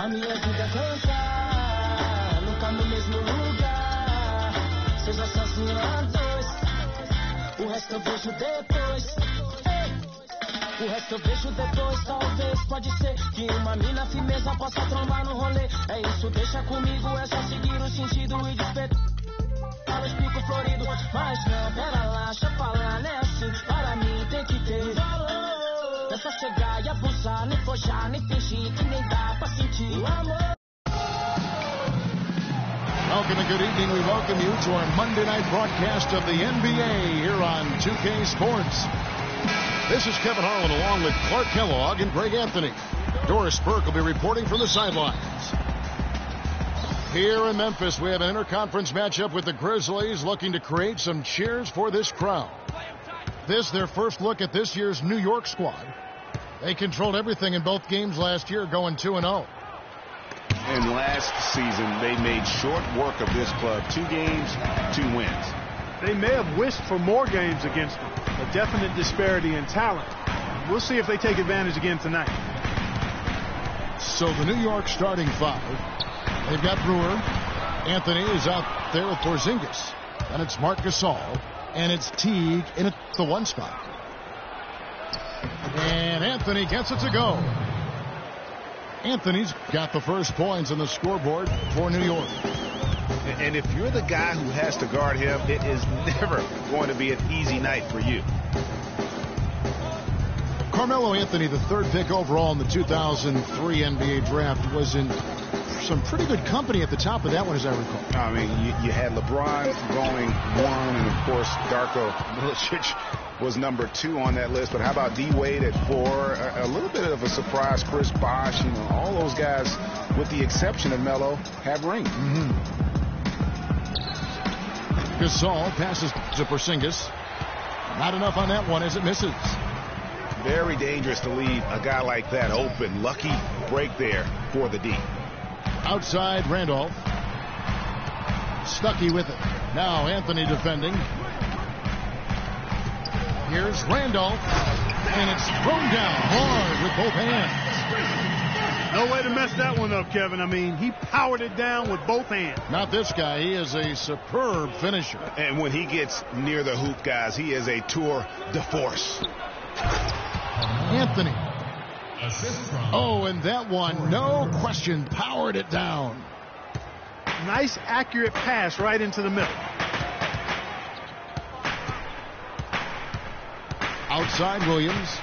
A minha vida é cantar, nunca no mesmo lugar. Seja sozinho a dois, o resto eu vejo depois. O resto eu vejo depois, talvez, pode ser que uma mina firmeza possa trombar no rolê. É isso, deixa comigo, é só seguir o sentido e despertar. Eu explico florido, mas não, pera lá, deixa eu falar, né assim, para mim tem que ter valor. Não é só chegar e abusar, nem forjar, nem fingir, que nem dá pra sentir o amor. Welcome and good evening. We welcome you to our Monday night broadcast of the NBA here on 2K Sports. This is Kevin Harlan along with Clark Kellogg and Greg Anthony. Doris Burke will be reporting from the sidelines. Here in Memphis, we have an interconference matchup with the Grizzlies looking to create some cheers for this crowd. This, their first look at this year's New York squad. They controlled everything in both games last year, going 2-0. And last season, they made short work of this club. 2 games, 2 wins. They may have wished for more games against them. A definite disparity in talent. We'll see if they take advantage again tonight. So the New York starting 5. They've got Brewer. Anthony is out there with Porzingis. And it's Marc Gasol. And it's Teague in at the 1 spot. And Anthony gets it to go. Anthony's got the first points on the scoreboard for New York. And if you're the guy who has to guard him, it is never going to be an easy night for you. Carmelo Anthony, the 3rd pick overall in the 2003 NBA draft, was in some pretty good company at the top of that one, as I recall. I mean, you had LeBron going 1, and of course, Darko Milicic was number 2 on that list. But how about D-Wade at 4? A little bit of a surprise, Chris Bosh. You know, all those guys, with the exception of Melo, have rings. Gasol passes to Porzingis. Not enough on that one as it misses. Very dangerous to leave a guy like that open. Lucky break there for the D. Outside, Randolph. Stuckey with it. Now Anthony defending. Here's Randolph. And it's thrown down hard with both hands. No way to mess that one up, Kevin. I mean, he powered it down with both hands. Not this guy. He is a superb finisher. And when he gets near the hoop, guys, he is a tour de force. Anthony. Oh, and that one, no question, powered it down. Nice, accurate pass right into the middle. Outside, Williams.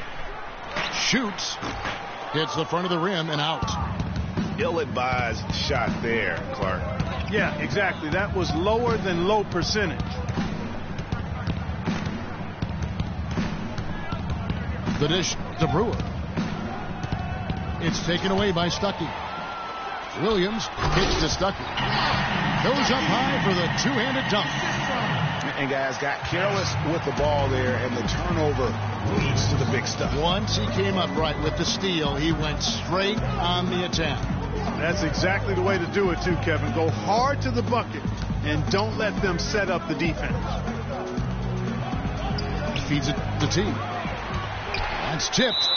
Shoots. Hits the front of the rim and out. Ill-advised shot there, Clark. Yeah, exactly. That was lower than low percentage. The dish to Brewer. It's taken away by Stuckey. Williams hits to Stuckey. Goes up high for the 2-handed dunk. And guys got careless with the ball there, and the turnover leads to the big stuff. Once he came up right with the steal, he went straight on the attack. That's exactly the way to do it too, Kevin. Go hard to the bucket and don't let them set up the defense. Feeds it to T. That's tipped.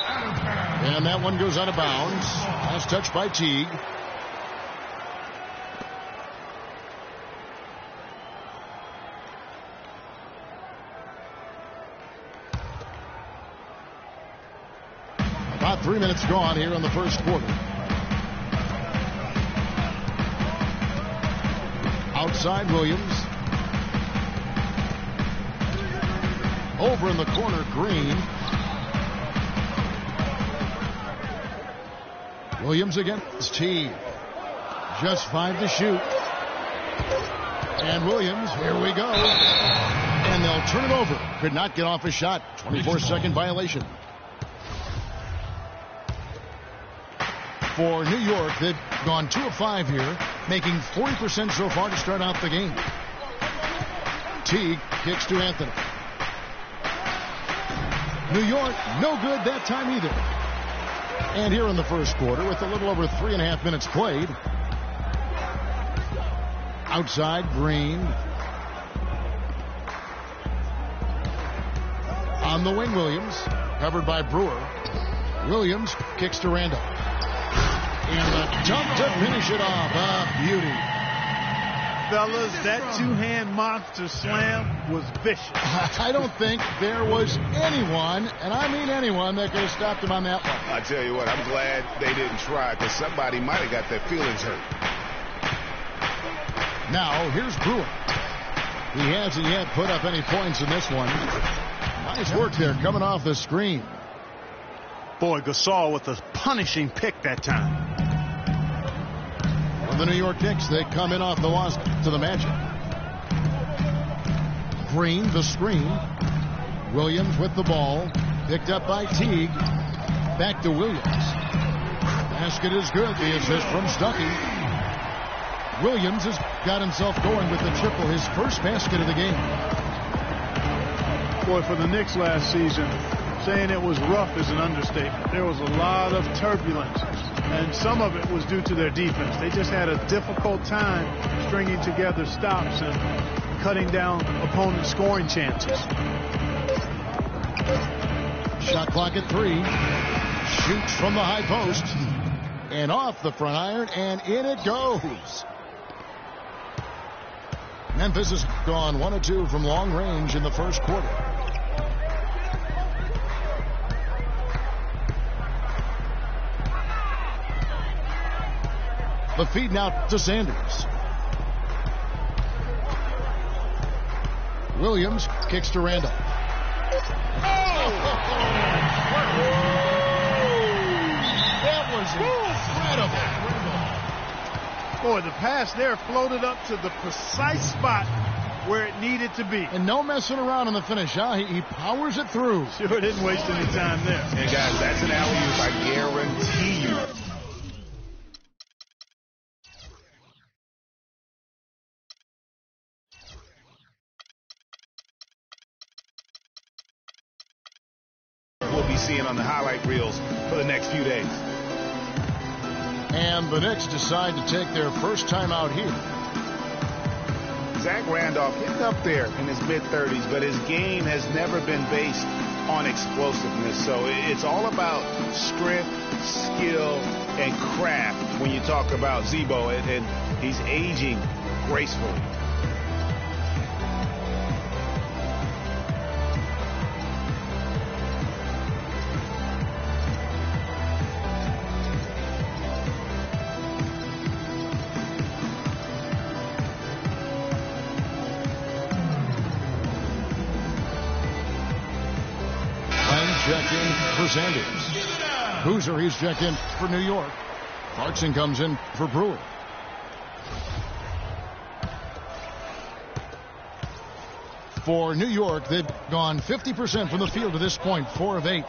And that one goes out of bounds. Last touch by Teague. About 3 minutes gone here in the first quarter. Outside, Williams. Over in the corner, Green. Williams against T. Just 5 to shoot. And Williams, here we go. And they'll turn it over. Could not get off a shot. 24-second violation. For New York, they've gone 2 of 5 here, making 40% so far to start out the game. Teague kicks to Anthony. New York, no good that time either. And here in the first quarter, with a little over 3.5 minutes played. Outside, Green. On the wing, Williams. Covered by Brewer. Williams kicks to Randolph. And the dunk to finish it off. A beauty. Fellas, that two-hand monster slam was vicious. I don't think there was anyone, and I mean anyone, that could have stopped him on that one. I tell you what, I'm glad they didn't try, because somebody might have got their feelings hurt. Now, here's Brewer. He hasn't yet put up any points in this one. Nice work there coming off the screen. Boy, Gasol with a punishing pick that time. For the New York Knicks, they come in off the loss to the Magic. Green, the screen. Williams with the ball. Picked up by Teague. Back to Williams. Basket is good. The assist from Stuckey. Williams has got himself going with the triple, his first basket of the game. Boy, for the Knicks last season, saying it was rough is an understatement. There was a lot of turbulence, and some of it was due to their defense. They just had a difficult time stringing together stops and cutting down opponent scoring chances. Shot clock at 3. Shoots from the high post. And off the front iron, and in it goes. Memphis has gone 1 of 2 from long range in the first quarter. The feed now to Sanders. Williams kicks to Randall. That was incredible. Boy, the pass there floated up to the precise spot where it needed to be. And no messing around on the finish, huh? He powers it through. Sure didn't waste any time there. And guys, that's an alley-oop, I guarantee you. We'll be seeing on the highlight reels for the next few days. And the Knicks decide to take their first time out here. Zach Randolph getting up there in his mid-30s, but his game has never been based on explosiveness. So it's all about strength, skill, and craft when you talk about Zebo, and he's aging gracefully. Checked in for Sanders. Boozer, he's checked in for New York. Clarkson comes in for Brewer. For New York, they've gone 50% from the field to this point, 4 of 8.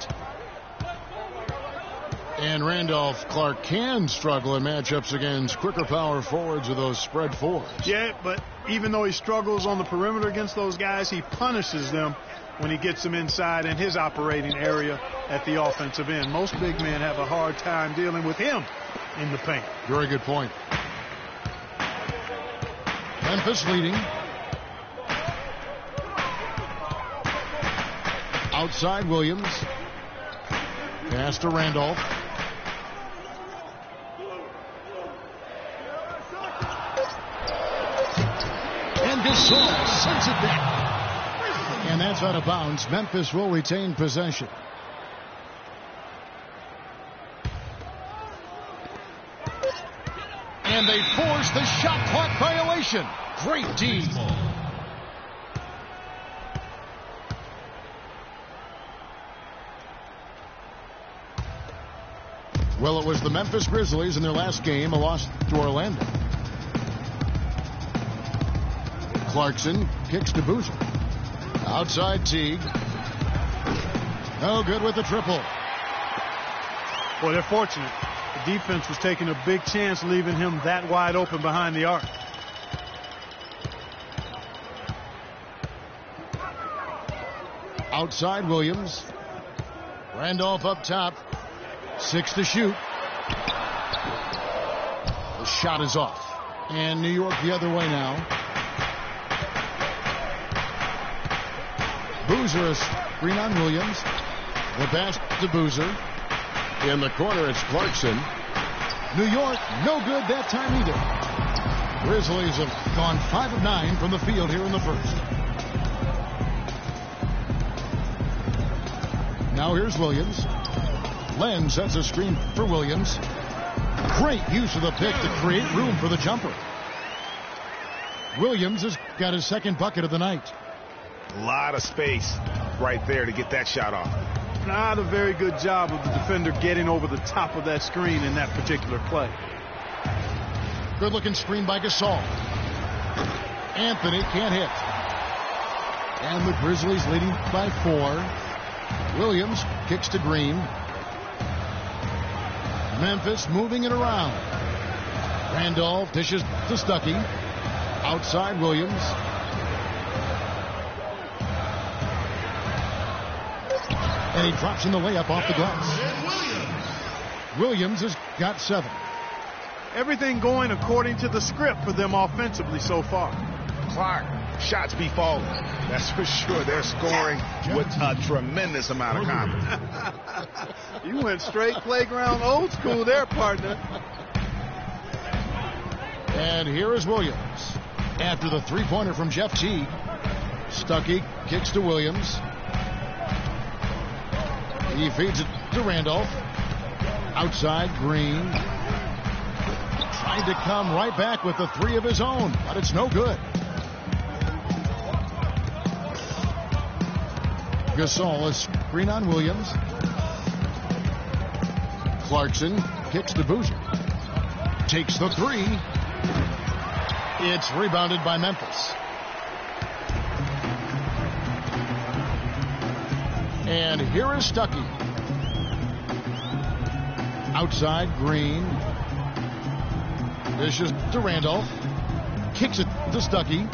And Randolph Clark can struggle in matchups against quicker power forwards with those spread fours. Yeah, but even though he struggles on the perimeter against those guys, he punishes them when he gets them inside in his operating area at the offensive end. Most big men have a hard time dealing with him in the paint. Very good point. Memphis leading. Outside Williams. Pass to Randolph. And Gasol sends it back. And that's out of bounds. Memphis will retain possession. And they force the shot clock violation. Great D. Well, it was the Memphis Grizzlies in their last game, a loss to Orlando. Clarkson kicks to Boozer. Outside Teague. No good with the triple. Boy, they're fortunate. The defense was taking a big chance leaving him that wide open behind the arc. Outside Williams. Randolph up top. 6 to shoot. The shot is off. And New York the other way now. Boozer is screen on Williams. The pass to Boozer. In the corner, it's Clarkson. New York, no good that time either. Grizzlies have gone 5 of 9 from the field here in the first. Now here's Williams. Len sets a screen for Williams. Great use of the pick to create room for the jumper. Williams has got his second bucket of the night. A lot of space right there to get that shot off. Not a very good job of the defender getting over the top of that screen in that particular play. Good looking screen by Gasol. Anthony can't hit. And the Grizzlies leading by 4. Williams kicks to Green. Memphis moving it around. Randolph dishes to Stuckey. Outside Williams. And he drops in the layup off the glass. Williams has got 7. Everything going according to the script for them offensively so far. Clark, shots be falling. That's for sure. They're scoring with a tremendous amount of confidence. You went straight playground old school there, partner. And here is Williams. After the three-pointer from Jeff Teague. Stuckey kicks to Williams. He feeds it to Randolph. Outside, Green. Trying to come right back with the 3 of his own, but it's no good. Gasol is screen on Williams. Clarkson kicks to Boozer. Takes the 3. It's rebounded by Memphis. And here is Stuckey. Outside, Green. Dishes to Randolph. Kicks it to Stuckey.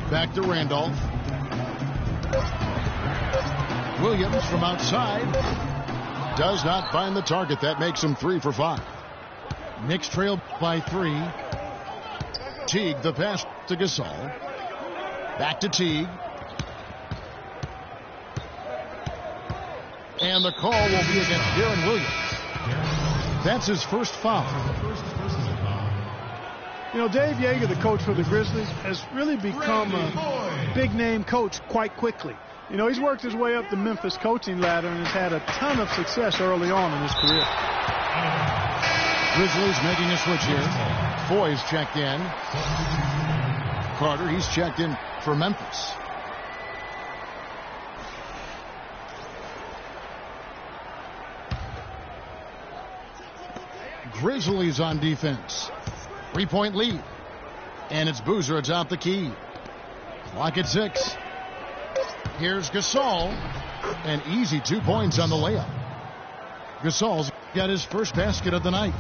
Back to Randolph. Williams from outside. Does not find the target. That makes him 3 for 5. Knicks trail by 3. Teague, the pass to Gasol. Back to Teague. And the call will be against Darren Williams. That's his first foul. You know, Dave Yeager, the coach for the Grizzlies, has really become a big-name coach quite quickly. You know, he's worked his way up the Memphis coaching ladder and has had a ton of success early on in his career. Grizzlies making a switch here. Foy's checked in. Carter, he's checked in for Memphis. Grizzlies on defense. 3-point lead. And it's Boozer atop the key. Clock at 6. Here's Gasol. An easy 2 points on the layup. Gasol's got his first basket of the night.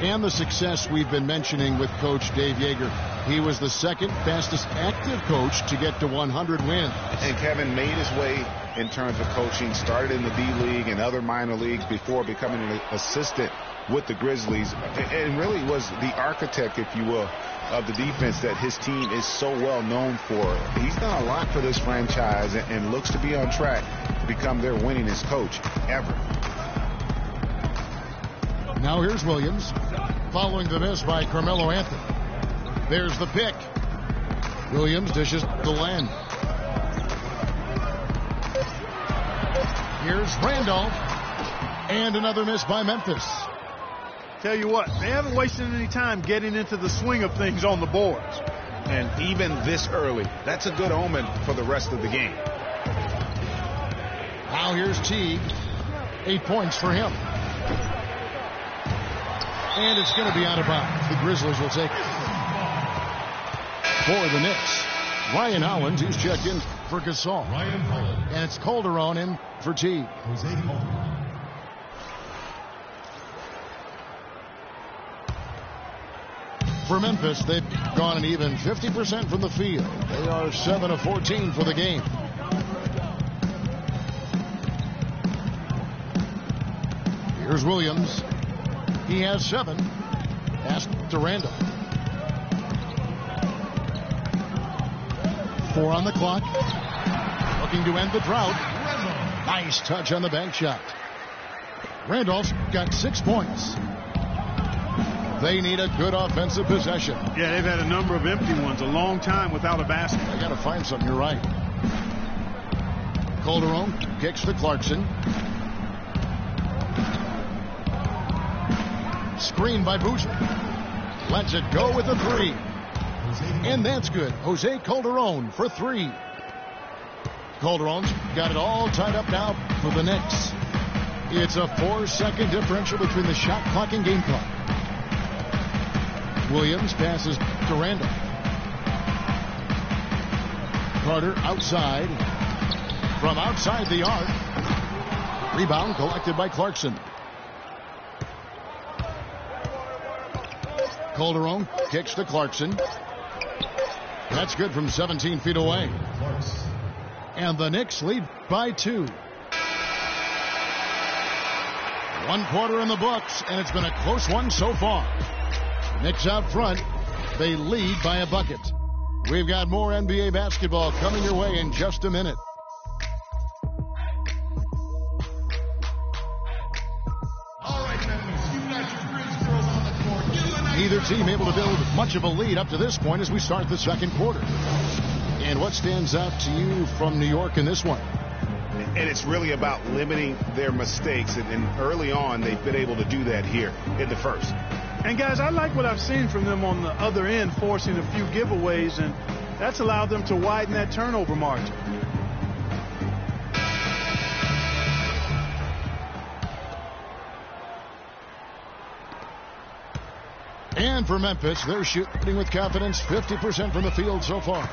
And the success we've been mentioning with Coach Dave Yeager. He was the second fastest active coach to get to 100 wins. And Kevin made his way in terms of coaching, started in the D-League and other minor leagues before becoming an assistant with the Grizzlies, and really was the architect, if you will, of the defense that his team is so well known for. He's done a lot for this franchise and looks to be on track to become their winningest coach ever. Now here's Williams, following the miss by Carmelo Anthony. There's the pick. Williams dishes to Len. Here's Randolph. And another miss by Memphis. Tell you what, they haven't wasted any time getting into the swing of things on the boards. And even this early, that's a good omen for the rest of the game. Now here's Teague. 8 points for him. And it's going to be out of bounds. The Grizzlies will take it. For the Knicks, Ryan Hollins, he's checked in for Gasol. And it's Calderon in for Teague. For Memphis, they've gone an even 50% from the field. They are 7 of 14 for the game. Here's Williams. He has 7. Pass to Randolph. 4 on the clock. Looking to end the drought. Nice touch on the bank shot. Randolph's got 6 points. They need a good offensive possession. Yeah, they've had a number of empty ones, a long time without a basket. I got to find something. You're right. Calderon kicks to Clarkson. Screen by Boozer. Lets it go with a 3. And that's good. Jose Calderon for 3. Calderon's got it all tied up now for the Knicks. It's a 4-second differential between the shot clock and game clock. Williams passes to Randall. Carter outside. From outside the arc. Rebound collected by Clarkson. Calderon kicks to Clarkson. That's good from 17 feet away. And the Knicks lead by 2. 1 quarter in the books, and it's been a close one so far. Knicks out front. They lead by a bucket. We've got more NBA basketball coming your way in just a minute. All right, Memphis, you got your Grizz girls on the court. Neither team able to build much of a lead up to this point as we start the second quarter. And what stands out to you from New York in this one? And it's really about limiting their mistakes. And early on, they've been able to do that here in the first. And, guys, I like what I've seen from them on the other end, forcing a few giveaways, and that's allowed them to widen that turnover margin. And for Memphis, they're shooting with confidence, 50% from the field so far.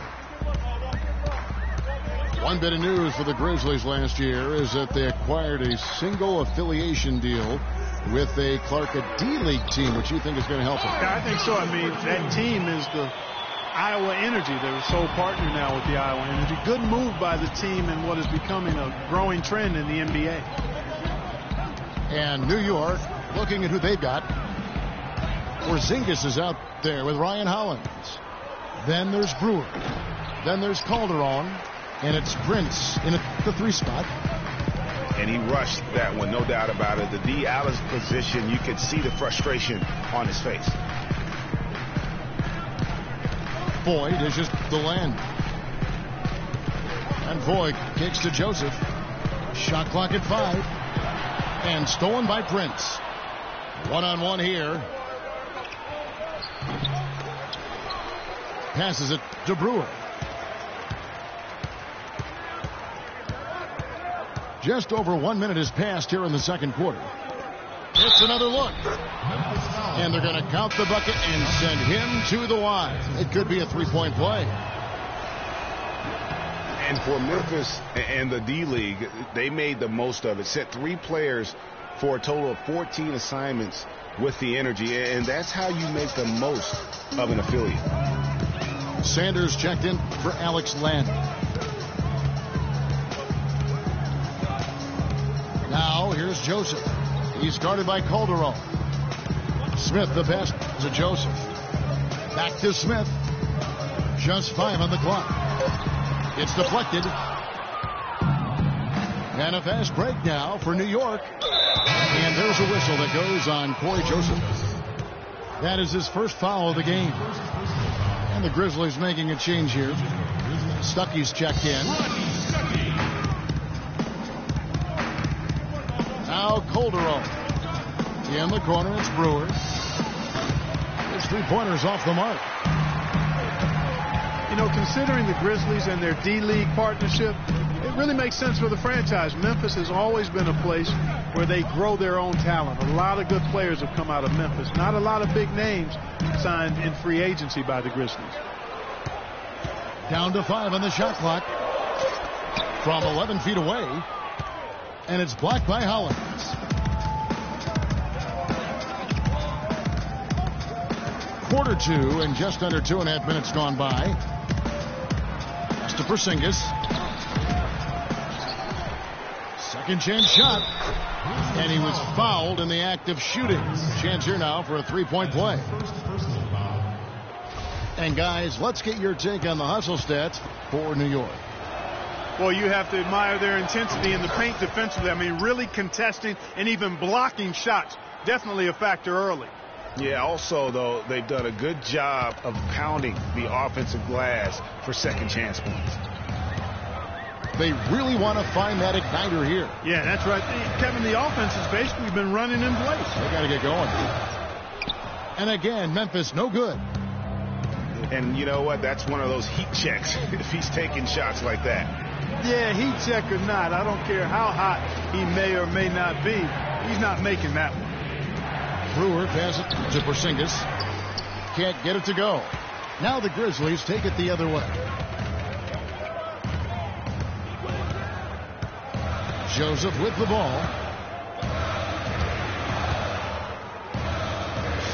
One bit of news for the Grizzlies last year is that they acquired a single affiliation deal with a Clark D-League team, which you think is going to help them. Yeah, I think so. I mean, that team is the Iowa Energy. They're a sole partner now with the Iowa Energy. Good move by the team in what is becoming a growing trend in the NBA. And New York, looking at who they've got. Porzingis is out there with Ryan Hollins. Then there's Brewer. Then there's Calderon. And it's Prince in the 3 spot. And he rushed that one, no doubt about it. The D. Allen's position, you could see the frustration on his face. Boyd dishes the land. And Boyd kicks to Joseph. Shot clock at 5. And stolen by Prince. One-on-one here. Passes it to Brewer. Just over 1 minute has passed here in the second quarter. It's another look. And they're going to count the bucket and send him to the line. It could be a 3-point play. And for Memphis and the D-League, they made the most of it. Set 3 players for a total of 14 assignments with the Energy. And that's how you make the most of an affiliate. Sanders checked in for Alex Land. Now, here's Joseph. He's guarded by Calderon. Smith, the pass to Joseph. Back to Smith. Just 5 on the clock. It's deflected. And a fast break now for New York. And there's a whistle that goes on Corey Joseph. That is his first foul of the game. And the Grizzlies making a change here. Stuckey's checked in. Now Calderon. In the corner, it's Brewer. His 3-pointers off the mark. You know, considering the Grizzlies and their D-League partnership, it really makes sense for the franchise. Memphis has always been a place where they grow their own talent. A lot of good players have come out of Memphis. Not a lot of big names signed in free agency by the Grizzlies. Down to 5 on the shot clock. From 11 feet away. And it's blocked by Hollins. Quarter 2 and just under 2.5 minutes gone by. Pass to Porzingis. Second chance shot. And he was fouled in the act of shooting. Chance here now for a 3-point play. And guys, let's get your take on the hustle stats for New York. Well, you have to admire their intensity in the paint defensively. I mean, really contesting and even blocking shots. Definitely a factor early. Yeah, also, though, they've done a good job of pounding the offensive glass for second chance points. They really want to find that igniter here. Yeah, that's right. Kevin, the offense has basically been running in place. They got to get going. And again, Memphis, no good. And you know what? That's one of those heat checks if he's taking shots like that. Yeah, heat check or not, I don't care how hot he may or may not be. He's not making that one. Brewer passes to Porzingis. Can't get it to go. Now the Grizzlies take it the other way. Joseph with the ball.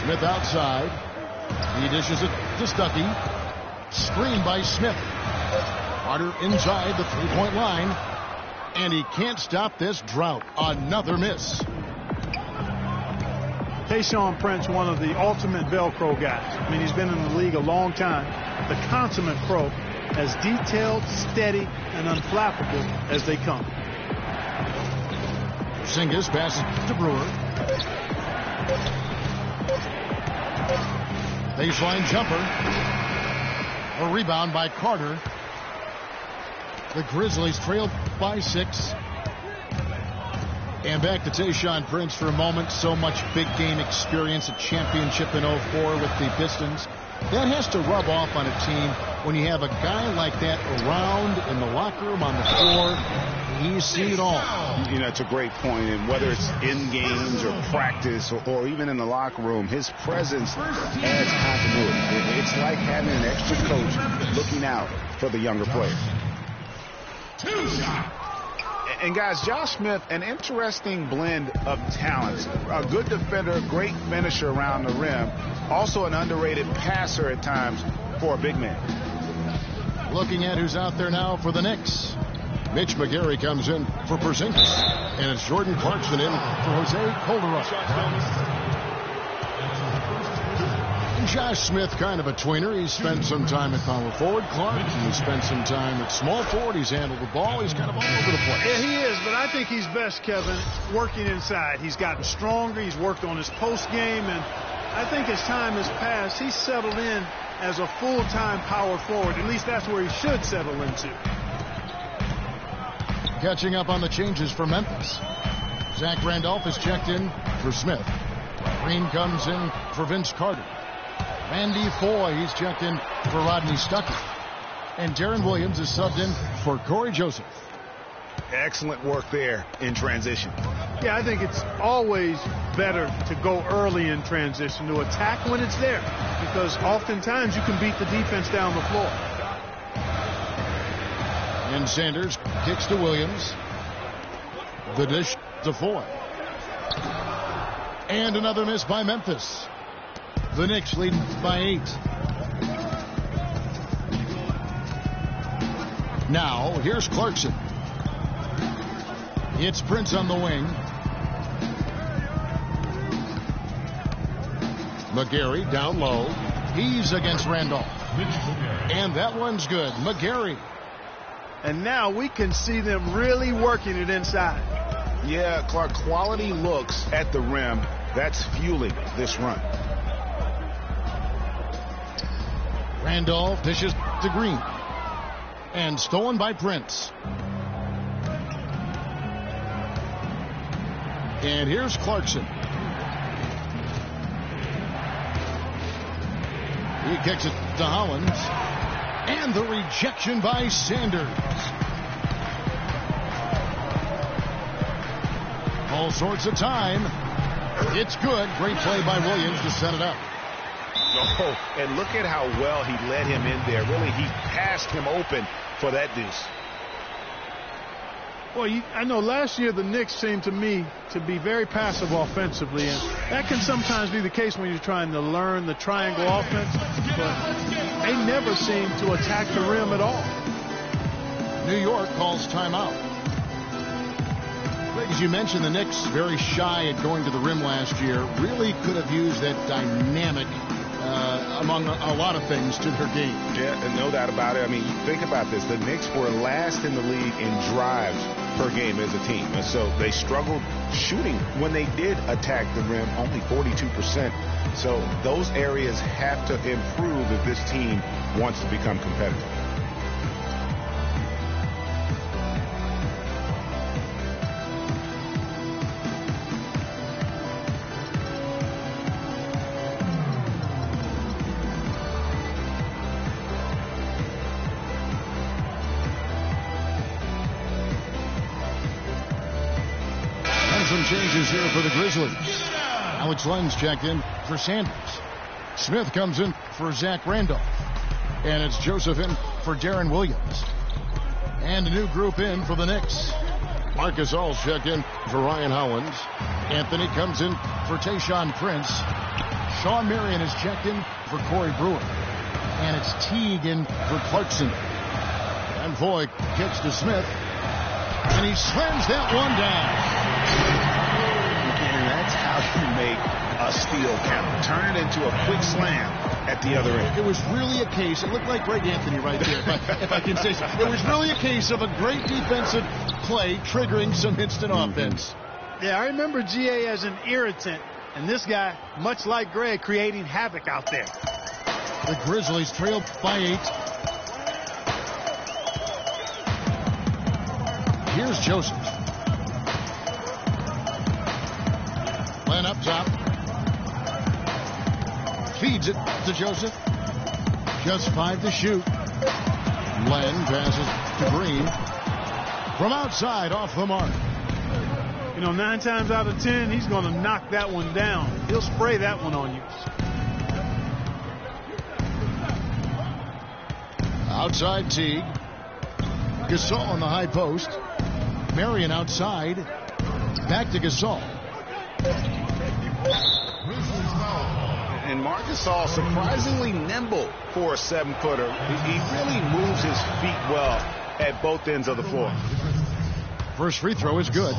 Smith outside. He dishes it to Stuckey. Screen by Smith. Carter inside the three-point line. And he can't stop this drought. Another miss. Tayshaun Prince, one of the ultimate Velcro guys. I mean, he's been in the league a long time. The consummate pro, as detailed, steady, and unflappable as they come. Porzingis passes to Brewer. Baseline jumper. A rebound by Carter. The Grizzlies trailed by 6. And back to Tayshaun Prince for a moment. So much big game experience, a championship in 04 with the Pistons. That has to rub off on a team when you have a guy like that around in the locker room, on the floor. He's seen it all. You know, it's a great point. And whether it's in games or practice or even in the locker room, his presence adds continuity. It's like having an extra coach looking out for the younger players. And guys, Josh Smith, an interesting blend of talents. A good defender, great finisher around the rim. Also an underrated passer at times for a big man. Looking at who's out there now for the Knicks. Mitch McGary comes in for Porzingis. And it's Jordan Clarkson in for Jose Calderon. Josh Smith, kind of a tweener. He's spent some time at power forward. Clark, he spent some time at small forward. He's handled the ball. He's kind of all over the place. Yeah, he is, but I think he's best, Kevin, working inside. He's gotten stronger. He's worked on his post game, and I think as time has passed, he's settled in as a full-time power forward. At least that's where he should settle into. Catching up on the changes for Memphis. Zach Randolph is checked in for Smith. Green comes in for Vince Carter. Randy Foy, he's checked in for Rodney Stuckey. And Darren Williams is subbed in for Corey Joseph. Excellent work there in transition. Yeah, I think it's always better to go early in transition, to attack when it's there, because oftentimes you can beat the defense down the floor. And Sanders kicks to Williams. The dish to Foy. And another miss by Memphis. The Knicks leading by 8. Now, here's Clarkson. It's Prince on the wing. McGary down low. He's against Randolph. And that one's good. McGary. And now we can see them really working it inside. Yeah, Clark, quality looks at the rim. That's fueling this run. Randolph dishes to Green. And stolen by Prince. And here's Clarkson. He kicks it to Hollins. And the rejection by Sanders. All sorts of time. It's good. Great play by Williams to set it up. Oh, and look at how well he led him in there. Really, he passed him open for that deuce. Well, I know last year the Knicks seemed to me to be very passive offensively, and that can sometimes be the case when you're trying to learn the triangle offense, but they never seem to attack the rim at all. New York calls timeout. As you mentioned, the Knicks very shy at going to the rim last year. Really could have used that dynamic among a lot of things to their game. Yeah, no doubt about it. I mean, think about this. The Knicks were last in the league in drives per game as a team. And so they struggled shooting when they did attack the rim, only 42%. So those areas have to improve if this team wants to become competitive. Some changes here for the Grizzlies. Alex Len's checked in for Sanders. Smith comes in for Zach Randolph. And it's Joseph in for Darren Williams. And a new group in for the Knicks. Marcus All's checked in for Ryan Hollins. Anthony comes in for Tayshaun Prince. Sean Marion is checked in for Corey Brewer. And it's Teague in for Clarkson. And Voigt kicks to Smith. And he slams that one down. And that's how you make a steal count. Turn it into a quick slam at the other end. It was really a case, it looked like Greg Anthony right there, if I can say so. It was really a case of a great defensive play triggering some instant offense. Yeah, I remember GA as an irritant, and this guy, much like Greg, creating havoc out there. The Grizzlies trail by 8. Here's Joseph. Len up top. Feeds it to Joseph. Just 5 to shoot. Len passes to Green. From outside, off the mark. You know, 9 times out of 10, he's going to knock that one down. He'll spray that one on you. Outside Teague. Gasol on the high post. Marion outside. Back to Gasol. And Marcus All surprisingly nimble for a 7-footer. He really moves his feet well at both ends of the floor. First free throw is good.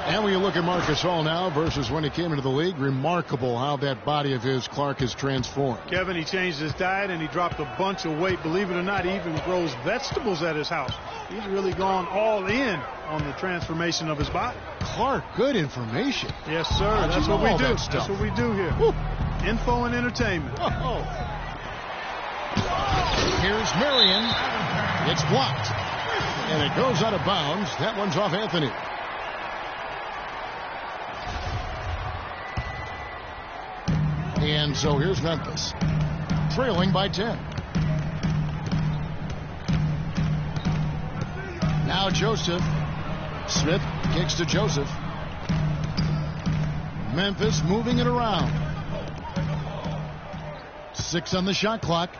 And when you look at Marcus All now versus when he came into the league, remarkable how that body of his, Clark, has transformed. Kevin, he changed his diet and he dropped a bunch of weight. Believe it or not, he even grows vegetables at his house. He's really gone all in on the transformation of his body. Clark, good information. Yes, sir. That's what we do. That's what we do here. Woo. Info and entertainment. Oh. Here's Marion. It's blocked. And it goes out of bounds. That one's off Anthony. And so here's Memphis, trailing by 10. Now Joseph. Smith kicks to Joseph. Memphis moving it around. 6 on the shot clock.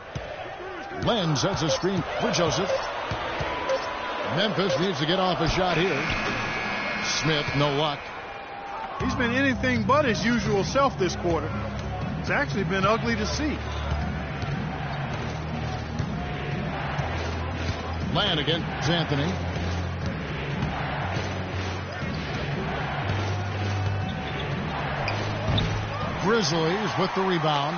Len sets a screen for Joseph. Memphis needs to get off a shot here. Smith, no luck. He's been anything but his usual self this quarter. It's actually been ugly to see. Len against Anthony. Grizzlies with the rebound.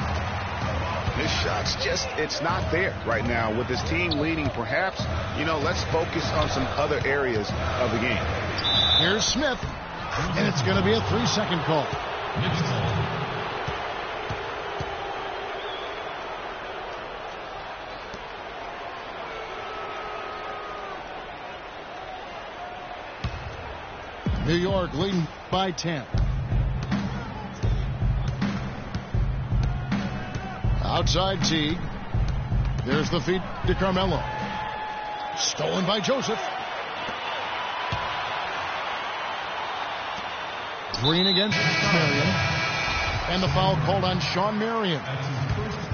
This shot's just, it's not there right now. With this team leading, perhaps, let's focus on some other areas of the game. Here's Smith. And it's going to be a 3-second call. New York leading by 10. Outside Teague. There's the feed to Carmelo. Stolen by Joseph. Green against Marion. And the foul called on Sean Marion.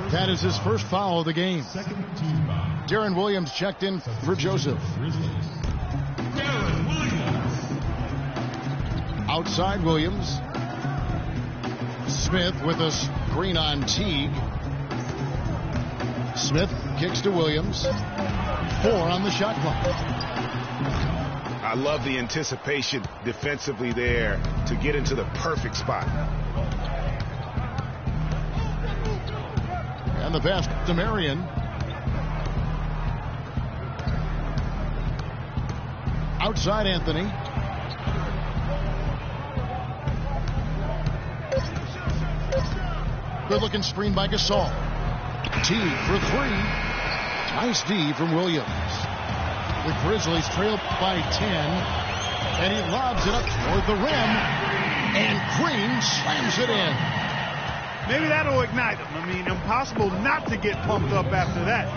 That is his first foul of the game. Darren Williams checked in for Joseph. Outside Williams. Smith with a screen on Teague. Smith kicks to Williams. 4 on the shot clock. I love the anticipation defensively there to get into the perfect spot. And the pass to Marion. Outside Anthony. Good looking screen by Gasol. T for three. Nice D from Williams. The Grizzlies trail by 10. And he lobs it up toward the rim. And Green slams it in. Maybe that'll ignite him. I mean, impossible not to get pumped up after that.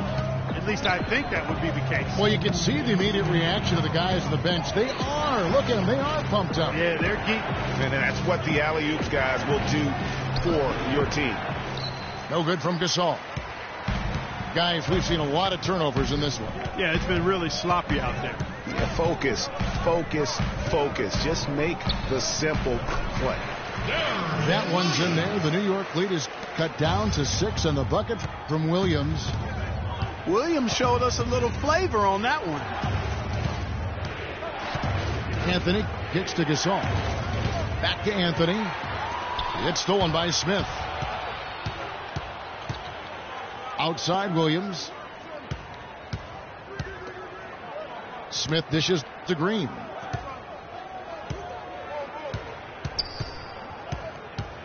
At least I think that would be the case. Well, you can see the immediate reaction of the guys on the bench. They are. Look at them. They are pumped up. Yeah, they're geek. And that's what the alley-oops guys will do for your team. No good from Gasol. Guys, we've seen a lot of turnovers in this one. Yeah, it's been really sloppy out there. Yeah, focus, focus, focus. Just make the simple play. That one's in there. The New York lead is cut down to 6 on the bucket from Williams. Williams showed us a little flavor on that one. Anthony kicks to Gasol. Back to Anthony. It's stolen by Smith. Outside Williams. Smith dishes to Green.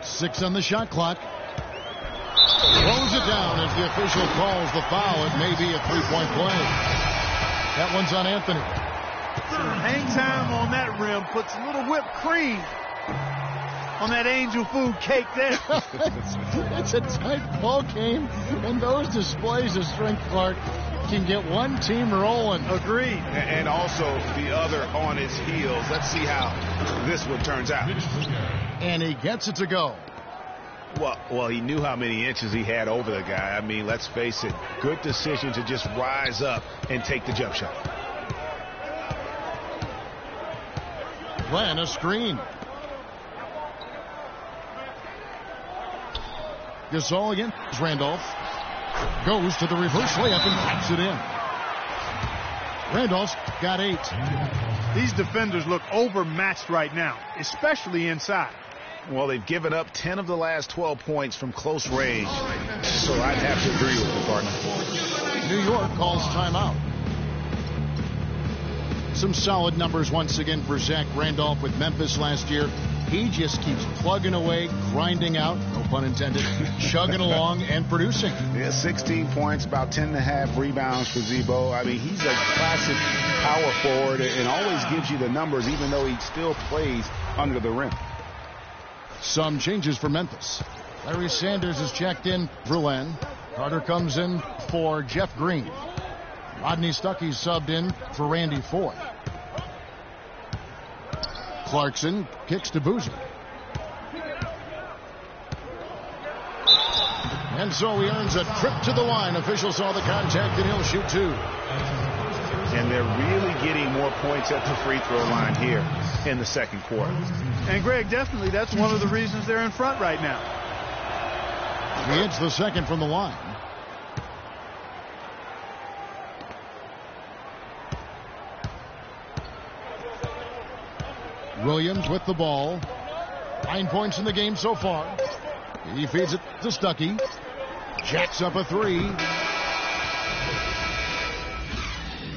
Six on the shot clock. Throws it down as the official calls the foul. It may be a three-point play. That one's on Anthony. Hang time on that rim puts a little whipped cream on that angel food cake there. It's a tight ball game, and those displays of strength, Clark, can get one team rolling. Agreed. And also the other on its heels. Let's see how this one turns out. And he gets it to go. Well, he knew how many inches he had over the guy. I mean, let's face it, good decision to just rise up and take the jump shot. Ran a screen. Gasol again. Randolph goes to the reverse layup and taps it in. Randolph's got 8. These defenders look overmatched right now, especially inside. Well, they've given up 10 of the last 12 points from close range. So I'd have to agree with you, partner. New York calls timeout. Some solid numbers once again for Zach Randolph with Memphis last year. He just keeps plugging away, grinding out, no pun intended, chugging along and producing. Yeah, 16 points, about 10.5 rebounds for Zebo. I mean, he's a classic power forward and always gives you the numbers, even though he still plays under the rim. Some changes for Memphis. Larry Sanders is checked in for Len. Carter comes in for Jeff Green. Rodney Stuckey subbed in for Randy Foy. Clarkson kicks to Boozer. And so he earns a trip to the line. Official saw the contact and he'll shoot 2. And they're really getting more points at the free throw line here in the second quarter. And Greg, definitely that's one of the reasons they're in front right now. He hits the second from the line. Williams with the ball. 9 points in the game so far. He feeds it to Stuckey. Jacks up a 3.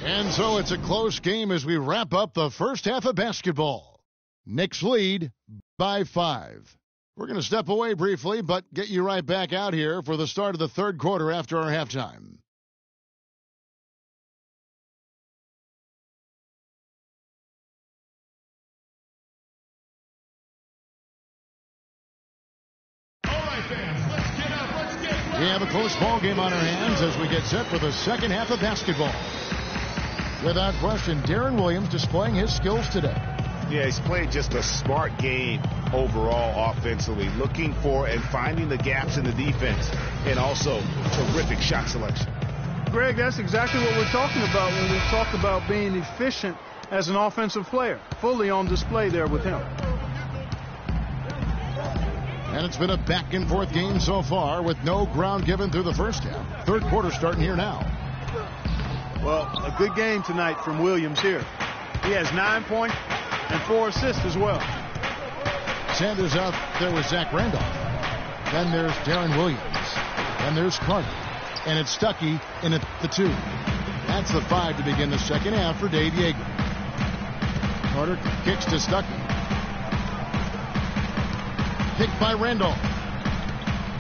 And so it's a close game as we wrap up the first half of basketball. Knicks lead by 5. We're going to step away briefly, but get you right back out here for the start of the third quarter after our halftime. We have a close ball game on our hands as we get set for the second half of basketball. Without question, Darren Williams displaying his skills today. Yeah, he's played just a smart game overall offensively, looking for and finding the gaps in the defense, and also terrific shot selection. Greg, that's exactly what we're talking about when we talk about being efficient as an offensive player. Fully on display there with him. And it's been a back-and-forth game so far with no ground given through the first half. Third quarter starting here now. Well, a good game tonight from Williams here. He has 9 points and 4 assists as well. Sanders out there with Zach Randolph. Then there's Darren Williams. And there's Clark. And it's Stuckey in at the 2. That's the 5 to begin the second half for Dave Yeager. Carter kicks to Stuckey. Picked by Randolph.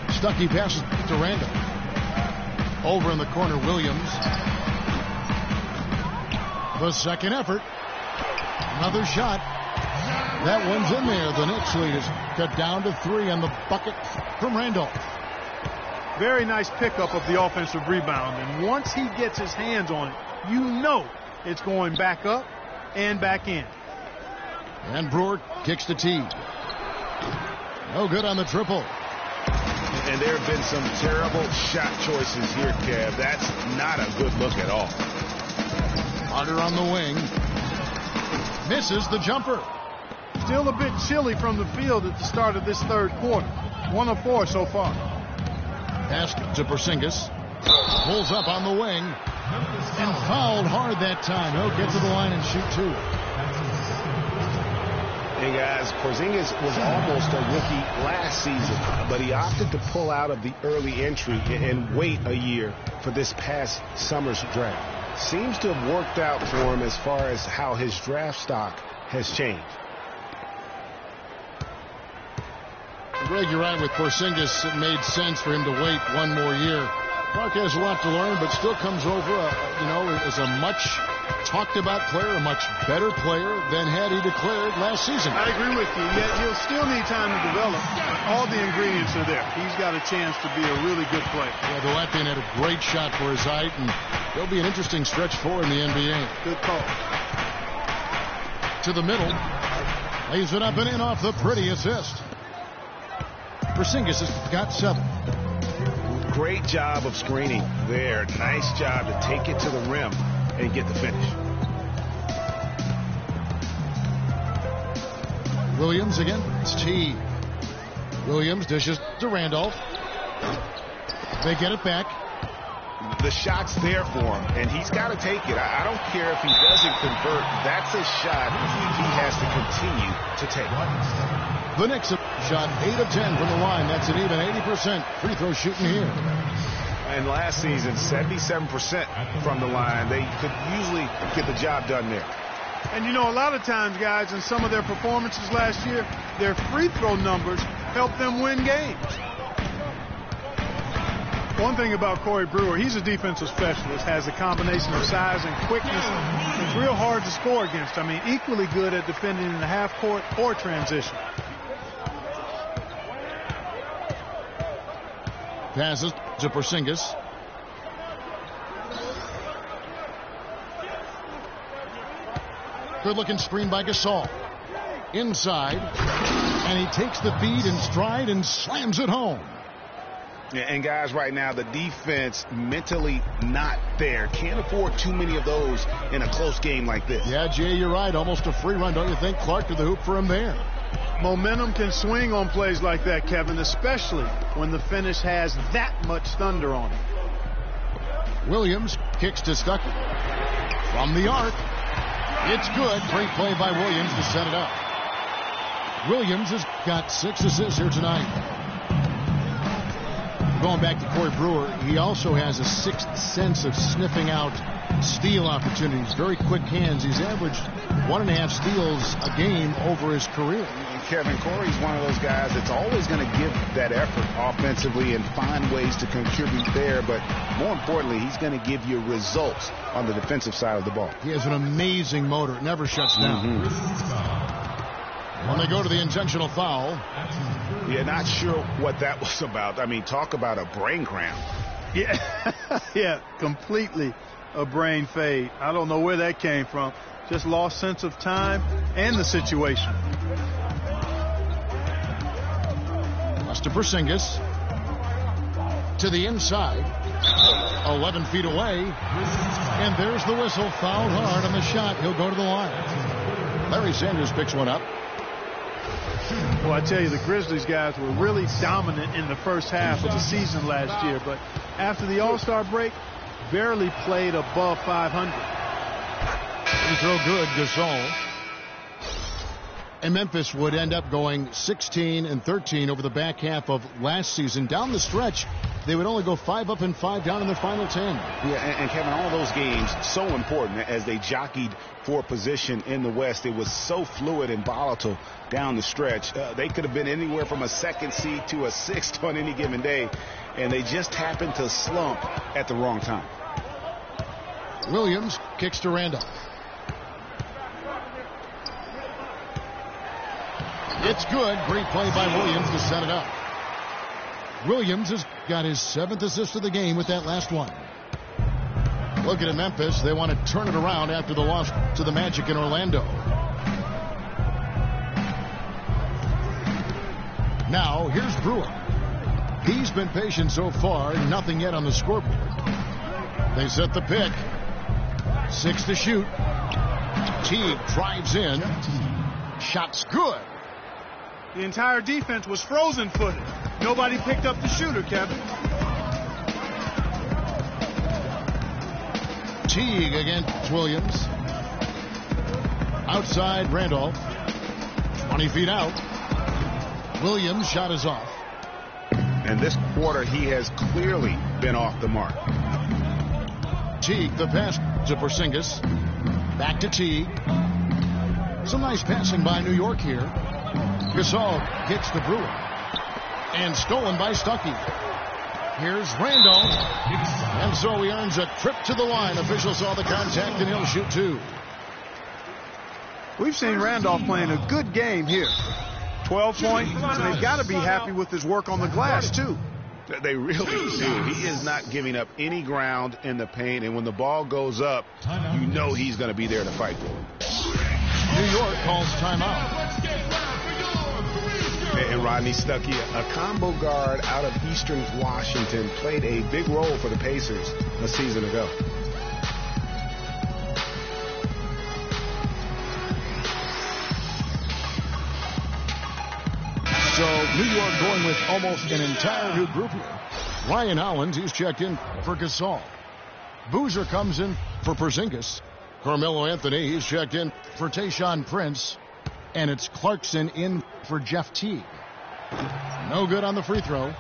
Stuckey passes to Randolph. Over in the corner, Williams. The second effort. Another shot. That one's in there. The Knicks lead is cut down to 3 on the bucket from Randolph. Very nice pickup of the offensive rebound. And once he gets his hands on it, you know it's going back up and back in. And Brewer kicks to T. No good on the triple. And there have been some terrible shot choices here, Kev. That's not a good look at all. Carter on the wing. Misses the jumper. Still a bit chilly from the field at the start of this third quarter. 1 of 4 so far. Pass to Porzingis. Pulls up on the wing. And fouled hard that time. He'll get to the line and shoot 2. And guys, Porzingis was almost a rookie last season, but he opted to pull out of the early entry and wait a year for this past summer's draft. Seems to have worked out for him as far as how his draft stock has changed. Greg, you're right with Porzingis. It made sense for him to wait one more year. Clark has a lot to learn, but still comes over, as a much talked about player, a much better player than had he declared last season. I agree with you. Yet he'll still need time to develop. All the ingredients are there. He's got a chance to be a really good player. Yeah, the Latvian had a great shot for his height, and there'll be an interesting stretch for in the NBA. Good call. To the middle. Lays it up and in off the pretty assist. Porzingis has got 7. Great job of screening there. Nice job to take it to the rim and get the finish. Williams again. It's T. Williams dishes to Randolph. They get it back. The shot's there for him, and he's got to take it. I don't care if he doesn't convert. That's a shot he has to continue to take. The Knicks have shot 8 of 10 from the line. That's an even 80% free throw shooting here. And last season, 77% from the line. They could usually get the job done there. And a lot of times, guys, in some of their performances last year, their free throw numbers help them win games. One thing about Corey Brewer, he's a defensive specialist, has a combination of size and quickness. It's real hard to score against. Equally good at defending in the half court or transition. Passes to Porzingis. Good looking screen by Gasol. Inside. And he takes the feed in stride and slams it home. Yeah, and guys, right now, the defense mentally not there. Can't afford too many of those in a close game like this. Yeah, Jay, you're right. Almost a free run, don't you think? Clark to the hoop for him there. Momentum can swing on plays like that, Kevin, especially when the finish has that much thunder on it. Williams kicks to Stuckey. From the arc. It's good. Great play by Williams to set it up. Williams has got 6 assists here tonight. Going back to Corey Brewer, he also has a 6th sense of sniffing out steal opportunities. Very quick hands. He's averaged 1.5 steals a game over his career. Kevin, Corey's one of those guys that's always going to give that effort offensively and find ways to contribute there. But more importantly, he's going to give you results on the defensive side of the ball. He has an amazing motor. It never shuts down. When they go to the intentional foul. Yeah, not sure what that was about. Talk about a brain cramp. Yeah, yeah, completely a brain fade. I don't know where that came from. Just lost sense of time and the situation. Pass to Porzingis. To the inside. 11 feet away. And there's the whistle. Fouled hard on the shot. He'll go to the line. Larry Sanders picks one up. Well, I tell you, the Grizzlies guys were really dominant in the first half of the season last year, but after the All-Star break, barely played above 500. Free throw good, Gasol. And Memphis would end up going 16-13 over the back half of last season. Down the stretch, they would only go 5 up and 5 down in the final 10. Yeah, and Kevin, all those games so important as they jockeyed for position in the West. It was so fluid and volatile down the stretch. They could have been anywhere from a 2nd seed to a 6th on any given day, and they just happened to slump at the wrong time. Williams kicks to Randolph. It's good. Great play by Williams to set it up. Williams has got his 7th assist of the game with that last one. Looking at Memphis, they want to turn it around after the loss to the Magic in Orlando. Now, here's Brewer. He's been patient so far, nothing yet on the scoreboard. They set the pick. 6 to shoot. Teague drives in. Shot's good. The entire defense was frozen-footed. Nobody picked up the shooter, Kevin. Teague against Williams. Outside Randolph. 20 feet out. Williams' shot is off. And this quarter, he has clearly been off the mark. Teague, the pass to Porzingis. Back to Teague. Some nice passing by New York here. Gasol hits the Brewer. And stolen by Stuckey. Here's Randolph. And so he earns a trip to the line. Officials saw the contact and he'll shoot 2. We've seen Randolph playing a good game here. 12 points, and they've got to be happy with his work on the glass, too. They really do. He is not giving up any ground in the paint, and when the ball goes up, you know he's going to be there to fight for it. New York calls timeout. And Rodney Stuckey, a combo guard out of Eastern Washington, played a big role for the Pacers a season ago. So New York going with almost an entire new group here. Ryan Hollins, he's checked in for Gasol. Boozer comes in for Porzingis. Carmelo Anthony, he's checked in for Tayshaun Prince. And it's Clarkson in for Jeff Teague. No good on the free throw.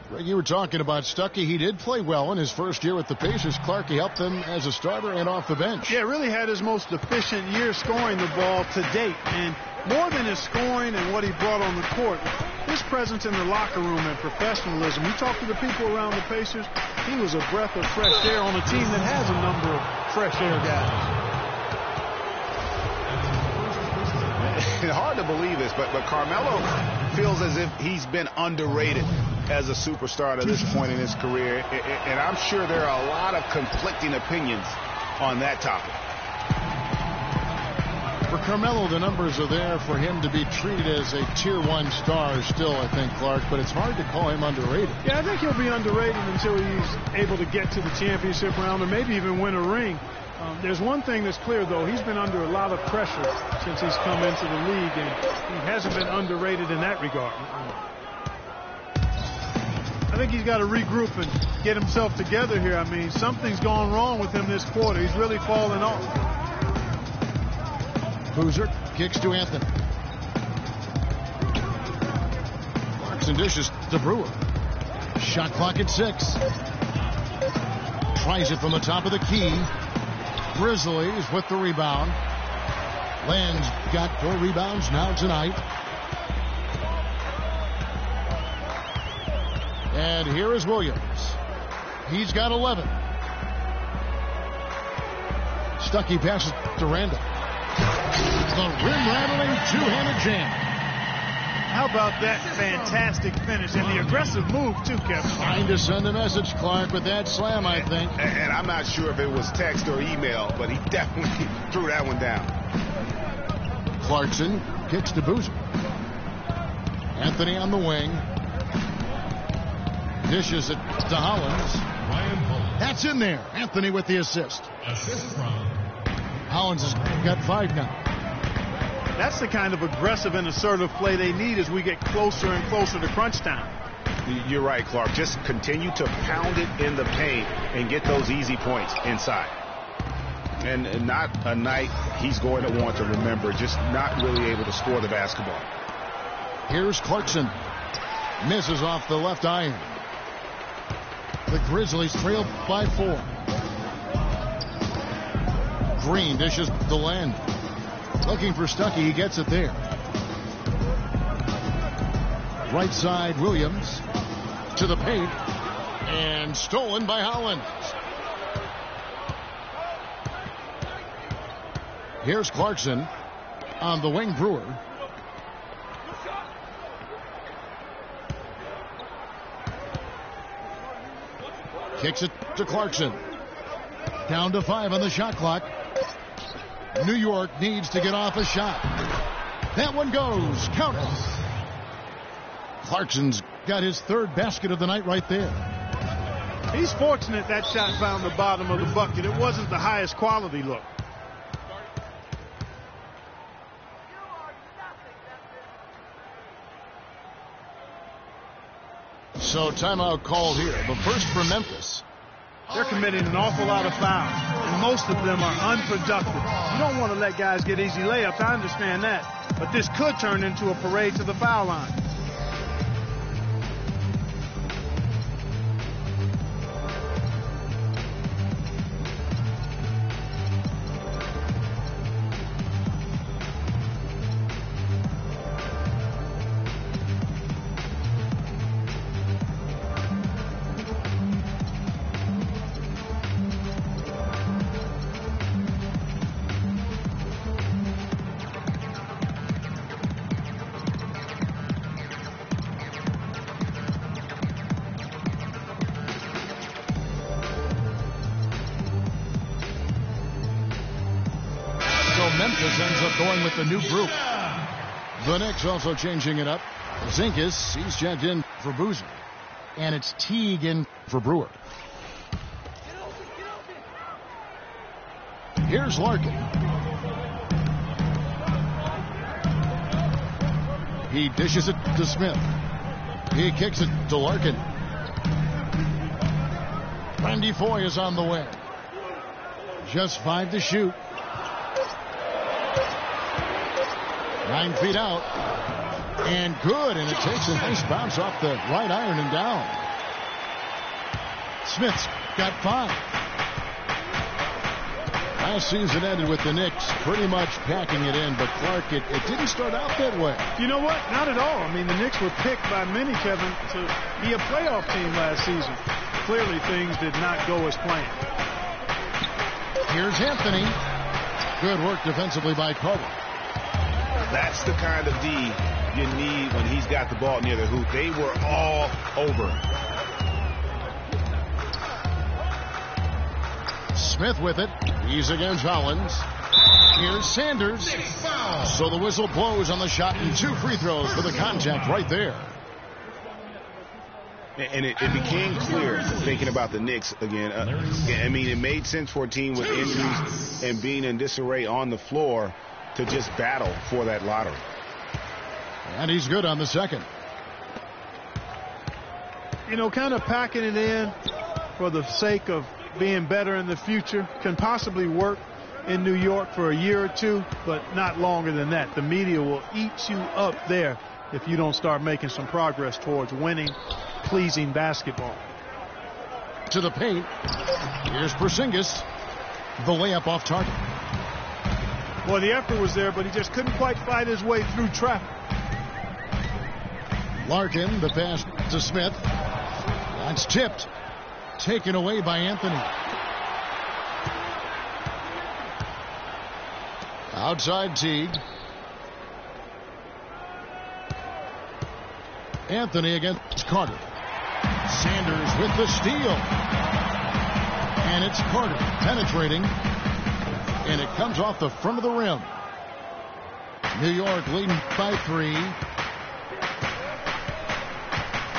Greg, you were talking about Stuckey. He did play well in his first year with the Pacers. Clarkey helped them as a starter and off the bench. Yeah, really had his most efficient year scoring the ball to date. And more than his scoring and what he brought on the court, his presence in the locker room and professionalism. You talk to the people around the Pacers, he was a breath of fresh air on a team that has a number of fresh air guys. It's hard to believe this, but Carmelo feels as if he's been underrated as a superstar to this point in his career. And I'm sure there are a lot of conflicting opinions on that topic. For Carmelo, the numbers are there for him to be treated as a tier 1 star still, I think, Clark, but it's hard to call him underrated. Yeah, I think he'll be underrated until he's able to get to the championship round or maybe even win a ring. There's one thing that's clear, though. He's been under a lot of pressure since he's come into the league, and he hasn't been underrated in that regard. I think he's got to regroup and get himself together here. I mean, something's gone wrong with him this quarter. He's really fallen off. Boozer kicks to Anthony. Clarkson dishes to Brewer. Shot clock at 6. Tries it from the top of the key. Grizzlies with the rebound. Land's got 4 rebounds now tonight. And here is Williams. He's got 11. Stuckey passes to Randall. The rim-rattling two-handed jam. How about that fantastic finish and the aggressive move, too, Kevin? Trying to send a message, Clark, with that slam, I think. And I'm not sure if it was text or email, but he definitely threw that one down. Clarkson kicks to Boozer. Anthony on the wing. Dishes it to Hollins. That's in there. Anthony with the assist. Hollins has got 5 now. That's the kind of aggressive and assertive play they need as we get closer and closer to crunch time. You're right, Clark. Just continue to pound it in the paint and get those easy points inside. And not a night he's going to want to remember, just not really able to score the basketball. Here's Clarkson. Misses off the left iron. The Grizzlies trail by 4. Green dishes to Len. Looking for Stuckey. He gets it there. Right side, Williams to the paint. And stolen by Holland. Here's Clarkson on the wing. Brewer. Kicks it to Clarkson. Down to 5 on the shot clock. New York needs to get off a shot. That one goes. Count it. Clarkson's got his 3rd basket of the night right there. He's fortunate that shot found the bottom of the bucket. It wasn't the highest quality look. So timeout called here. The first for Memphis. They're committing an awful lot of fouls, and most of them are unproductive. You don't want to let guys get easy layups. I understand that. But this could turn into a parade to the foul line. Memphis ends up going with the new group. The Knicks also changing it up. Zinkus, he's checked in for Boozer. And it's Teague in for Brewer. Here's Larkin. He dishes it to Smith. He kicks it to Larkin. Randy Foye is on the way. Just 5 to shoot. 9 feet out. And good. And it takes a nice bounce off the right iron and down. Smith's got 5. Last season ended with the Knicks pretty much packing it in, but Clark, it didn't start out that way. You know what? Not at all. I mean, the Knicks were picked by many, Kevin, to be a playoff team last season. Clearly, things did not go as planned. Here's Anthony. Good work defensively by Carter. That's the kind of D you need when he's got the ball near the hoop. They were all over. Smith with it. He's against Hollins. Here's Sanders. So the whistle blows on the shot and 2 free throws for the contact right there. And it became clear, thinking about the Knicks again. I mean, it made sense for a team with injuries and being in disarray on the floor to just battle for that lottery. And he's good on the second. You know, kind of packing it in for the sake of being better in the future can possibly work in New York for a year or 2, but not longer than that. The media will eat you up there if you don't start making some progress towards winning, pleasing basketball. To the paint. Here's Porzingis. The layup off target. Well, the effort was there, but he just couldn't quite fight his way through traffic. Larkin, the pass to Smith. That's tipped. Taken away by Anthony. Outside Teague. Anthony against Carter. Sanders with the steal. And it's Carter penetrating. And it comes off the front of the rim. New York leading by 3.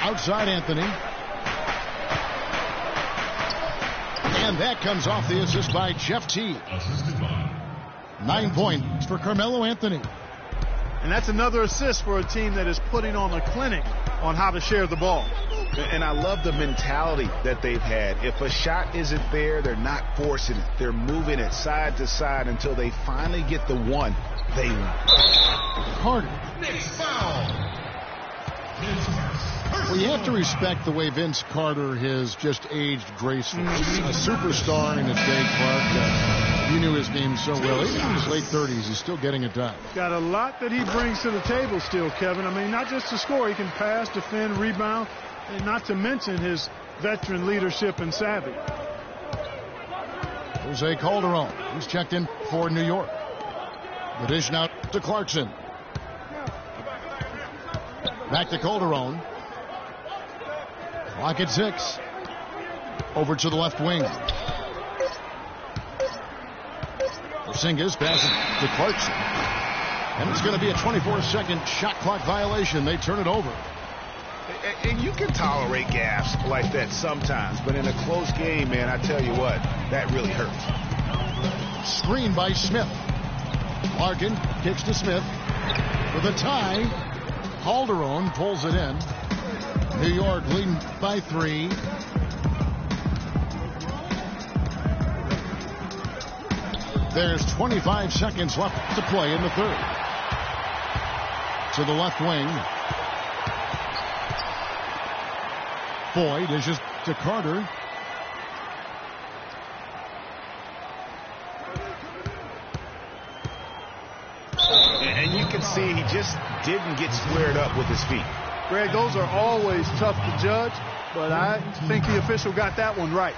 Outside Anthony. And that comes off the assist by Jeff Teague. 9 points for Carmelo Anthony. And that's another assist for a team that is putting on a clinic on how to share the ball. And I love the mentality that they've had. If a shot isn't there, they're not forcing it. They're moving it side to side until they finally get the one they want. Carter. Knicks foul. Well, you have to respect the way Vince Carter has just aged gracefully. A superstar in his day, Clark. You knew his game so well. Even in his late 30s, he's still getting it done. Got a lot that he brings to the table still, Kevin. I mean, not just to score. He can pass, defend, rebound, and not to mention his veteran leadership and savvy. Jose Calderon. He's checked in for New York. The dish now to Clarkson. Back to Calderon. Clock at 6. Over to the left wing. Porzingis passes to Clarkson. And it's going to be a 24-second shot clock violation. They turn it over. And you can tolerate gaffes like that sometimes, but in a close game, man, I tell you what, that really hurts. Screen by Smith. Larkin kicks to Smith. For the tie, Calderon pulls it in. New York leading by 3. There's 25 seconds left to play in the third. To the left wing. Boy dishes to Carter. And you can see he just didn't get squared up with his feet. Greg, those are always tough to judge, but I think the official got that one right.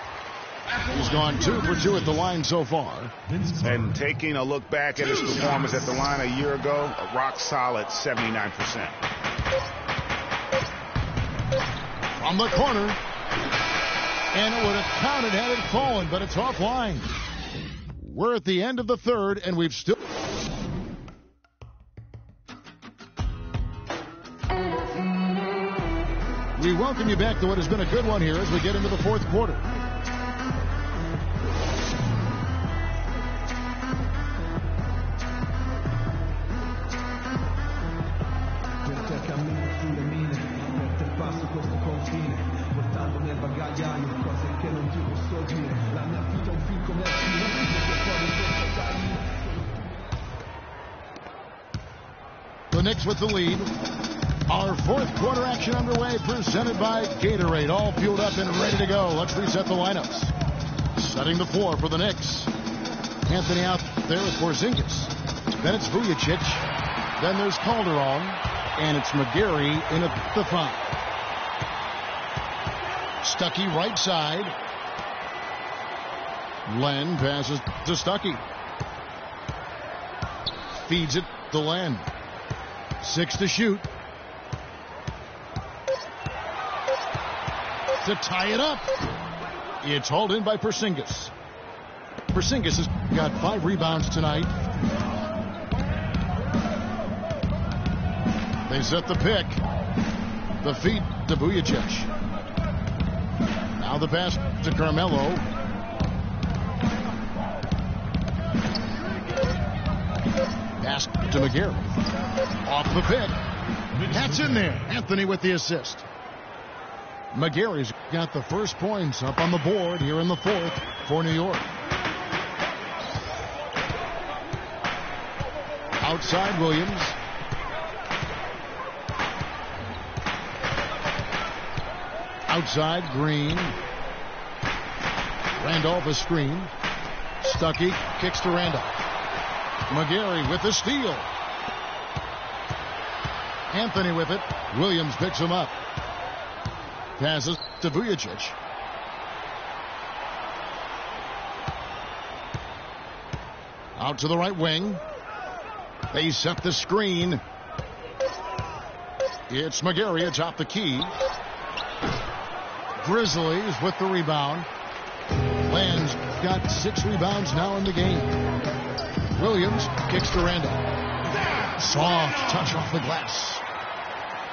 He's gone 2 for 2 at the line so far. And taking a look back at his performance at the line a year ago, a rock solid 79%. From the corner. And it would have counted had it fallen, but it's offline. We're at the end of the third, and we've still... We welcome you back to what has been a good one here as we get into the fourth quarter. The Knicks with the lead. Our fourth quarter action underway, presented by Gatorade. All fueled up and ready to go. Let's reset the lineups. Setting the floor for the Knicks. Anthony out there with Porzingis. Then it's Vujacic. Then there's Calderon. And it's McGarry in at the 5. Stuckey right side. Len passes to Stuckey. Feeds it to Len. 6 to shoot. To tie it up. It's hauled in by Porzingis. Porzingis has got 5 rebounds tonight. They set the pick. The feed to Vujacic. Now the pass to Carmelo. Pass to McGarry. Off the pick. That's in there. Anthony with the assist. McGarry's got the first points up on the board here in the fourth for New York. Outside Williams. Outside Green. Randolph a screen. Stuckey kicks to Randolph. McGarry with the steal. Anthony with it. Williams picks him up. Passes to Vujacic. Out to the right wing. They set the screen. It's McGarry atop the key. Grizzlies with the rebound. Land's got 6 rebounds now in the game. Williams kicks to Randolph. Soft touch off the glass.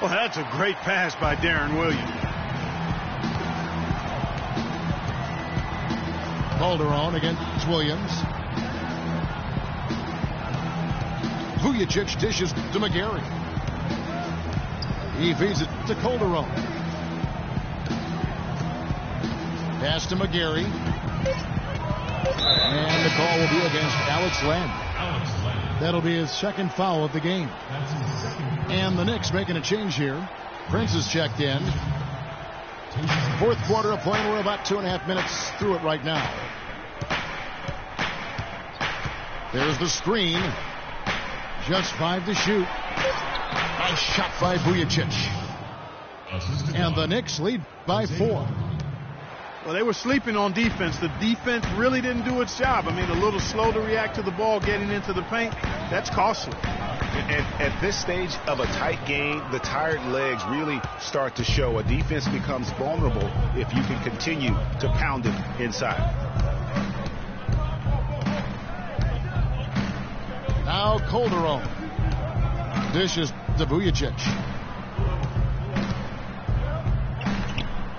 Well, that's a great pass by Darren Williams. Calderon against Williams. Vujacic dishes to McGarry. He feeds it to Calderon. Pass to McGarry. And the call will be against Alex Len. That'll be his second foul of the game. And the Knicks making a change here. Prince is checked in. Fourth quarter of play. We're about 2.5 minutes through it right now. There's the screen. Just 5 to shoot. Nice shot by Vujacic. And the Knicks lead by 4. Well, they were sleeping on defense. The defense really didn't do its job. I mean, a little slow to react to the ball getting into the paint. That's costly. At this stage of a tight game, the tired legs really start to show. A defense becomes vulnerable if you can continue to pound it inside. Now Calderon. Dishes to Vujacic.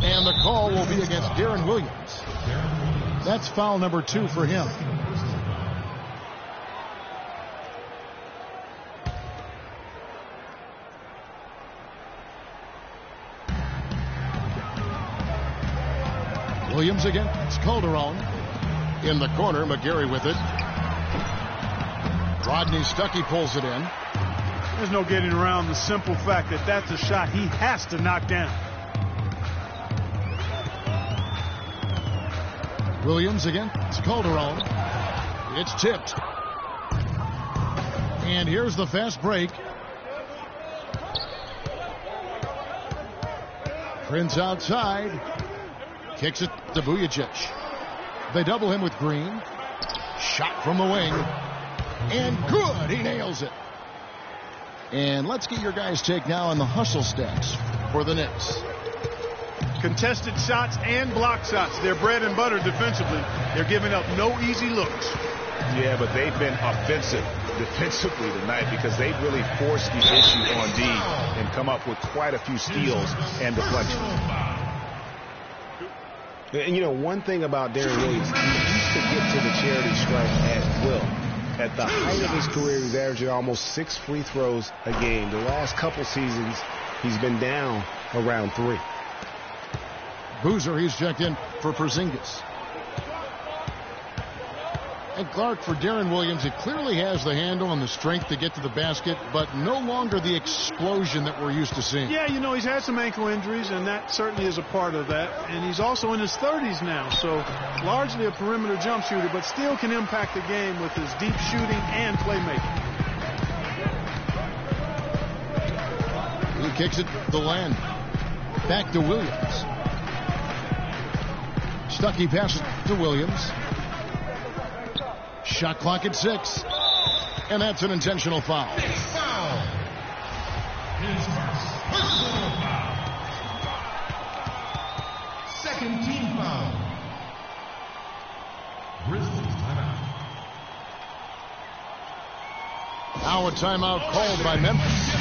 And the call will be against Deron Williams. That's foul number 2 for him. Williams against Calderon. In the corner, McGarry with it. Rodney Stuckey pulls it in. There's no getting around the simple fact that that's a shot he has to knock down. Williams against Calderon. It's tipped. And here's the fast break. Prince outside. Kicks it to Vujacic. They double him with Green. Shot from the wing. And good. He nails it. And let's get your guys' take now on the hustle stats for the Knicks. Contested shots and block shots. They're bread and butter defensively. They're giving up no easy looks. Yeah, but they've been offensive defensively tonight because they've really forced the issue on D and come up with quite a few steals and deflections. And, you know, one thing about Deron Williams, he used to get to the charity stripe at will. At the height of his career, he's averaging almost 6 free throws a game. The last couple seasons, he's been down around 3. Boozer, he's checked in for Porzingis. And Clark, for Deron Williams, he clearly has the handle and the strength to get to the basket, but no longer the explosion that we're used to seeing. Yeah, you know, he's had some ankle injuries, and that certainly is a part of that. And he's also in his 30s now, so largely a perimeter jump shooter, but still can impact the game with his deep shooting and playmaking. He kicks it to Land. Back to Williams. Stuckey passes to Williams. Shot clock at 6. And that's an intentional foul. Foul. His first personal foul. Second team foul. Grizzlies timeout. Now a timeout called by Memphis.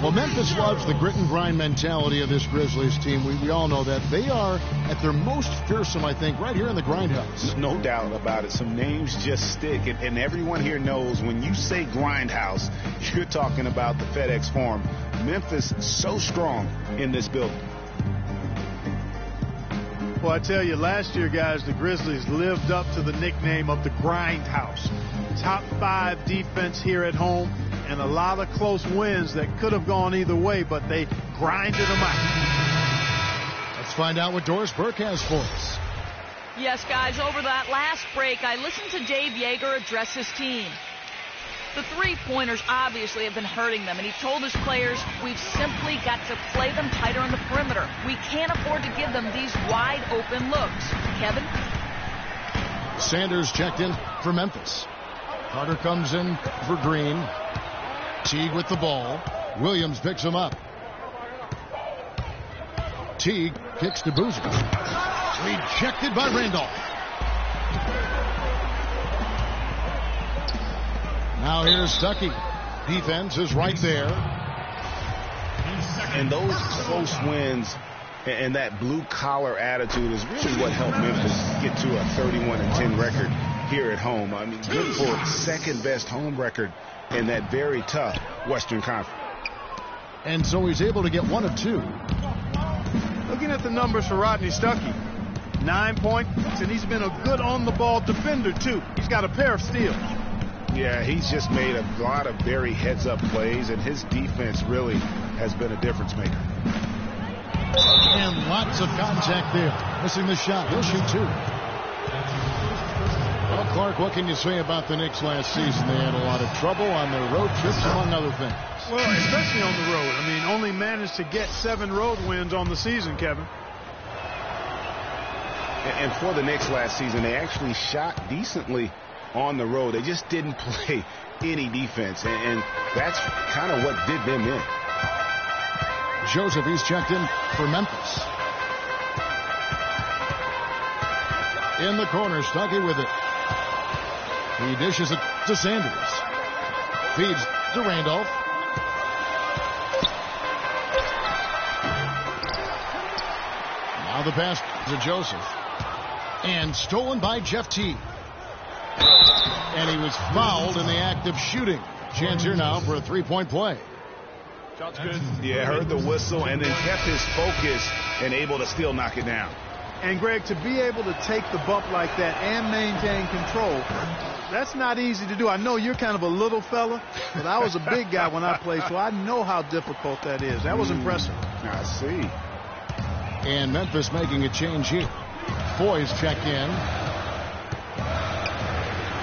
Well, Memphis loves the grit and grind mentality of this Grizzlies team. We all know that. They are at their most fearsome, I think, right here in the Grindhouse. No doubt about it. Some names just stick. And everyone here knows when you say Grindhouse, you're talking about the FedEx Forum. Memphis so strong in this building. Well, I tell you, last year, guys, the Grizzlies lived up to the nickname of the Grindhouse. Top 5 defense here at home. And a lot of close wins that could have gone either way, but they grinded them out. Let's find out what Doris Burke has for us. Yes, guys, over that last break, I listened to Dave Yeager address his team. The three-pointers obviously have been hurting them, and he told his players, we've simply got to play them tighter on the perimeter. We can't afford to give them these wide-open looks. Kevin? Sanders checked in for Memphis. Carter comes in for Green. Teague with the ball. Williams picks him up. Teague kicks to Boozer. Rejected by Randolph. Now here's Stuckey. Defense is right there. And those close wins and that blue-collar attitude is really what helped Memphis get to a 31-10 record here at home. I mean, good for second-best home record in that very tough Western Conference. And so he's able to get 1 of 2. Looking at the numbers for Rodney Stuckey, 9 points, and he's been a good on-the-ball defender, too. He's got a pair of steals. Yeah, he's just made a lot of very heads-up plays, and his defense really has been a difference maker. And lots of contact there. Missing the shot. He'll shoot two. Well, Clark, what can you say about the Knicks last season? They had a lot of trouble on their road trips, among other things. Well, especially on the road. I mean, only managed to get 7 road wins on the season, Kevin. And for the Knicks last season, they actually shot decently on the road. They just didn't play any defense, and that's kind of what did them in. Joseph, he's checked in for Memphis. In the corner, Stuckey with it. He dishes it to Sanders. Feeds to Randolph. Now the pass to Joseph. And stolen by Jeff Teague. And he was fouled in the act of shooting. Chance here now for a three-point play. Shot's good. Yeah, heard the whistle and then kept his focus and able to still knock it down. And, Greg, to be able to take the bump like that and maintain control, that's not easy to do. I know you're kind of a little fella, but I was a big guy when I played, so I know how difficult that is. That was impressive. I see. And Memphis making a change here. Foy's checked in.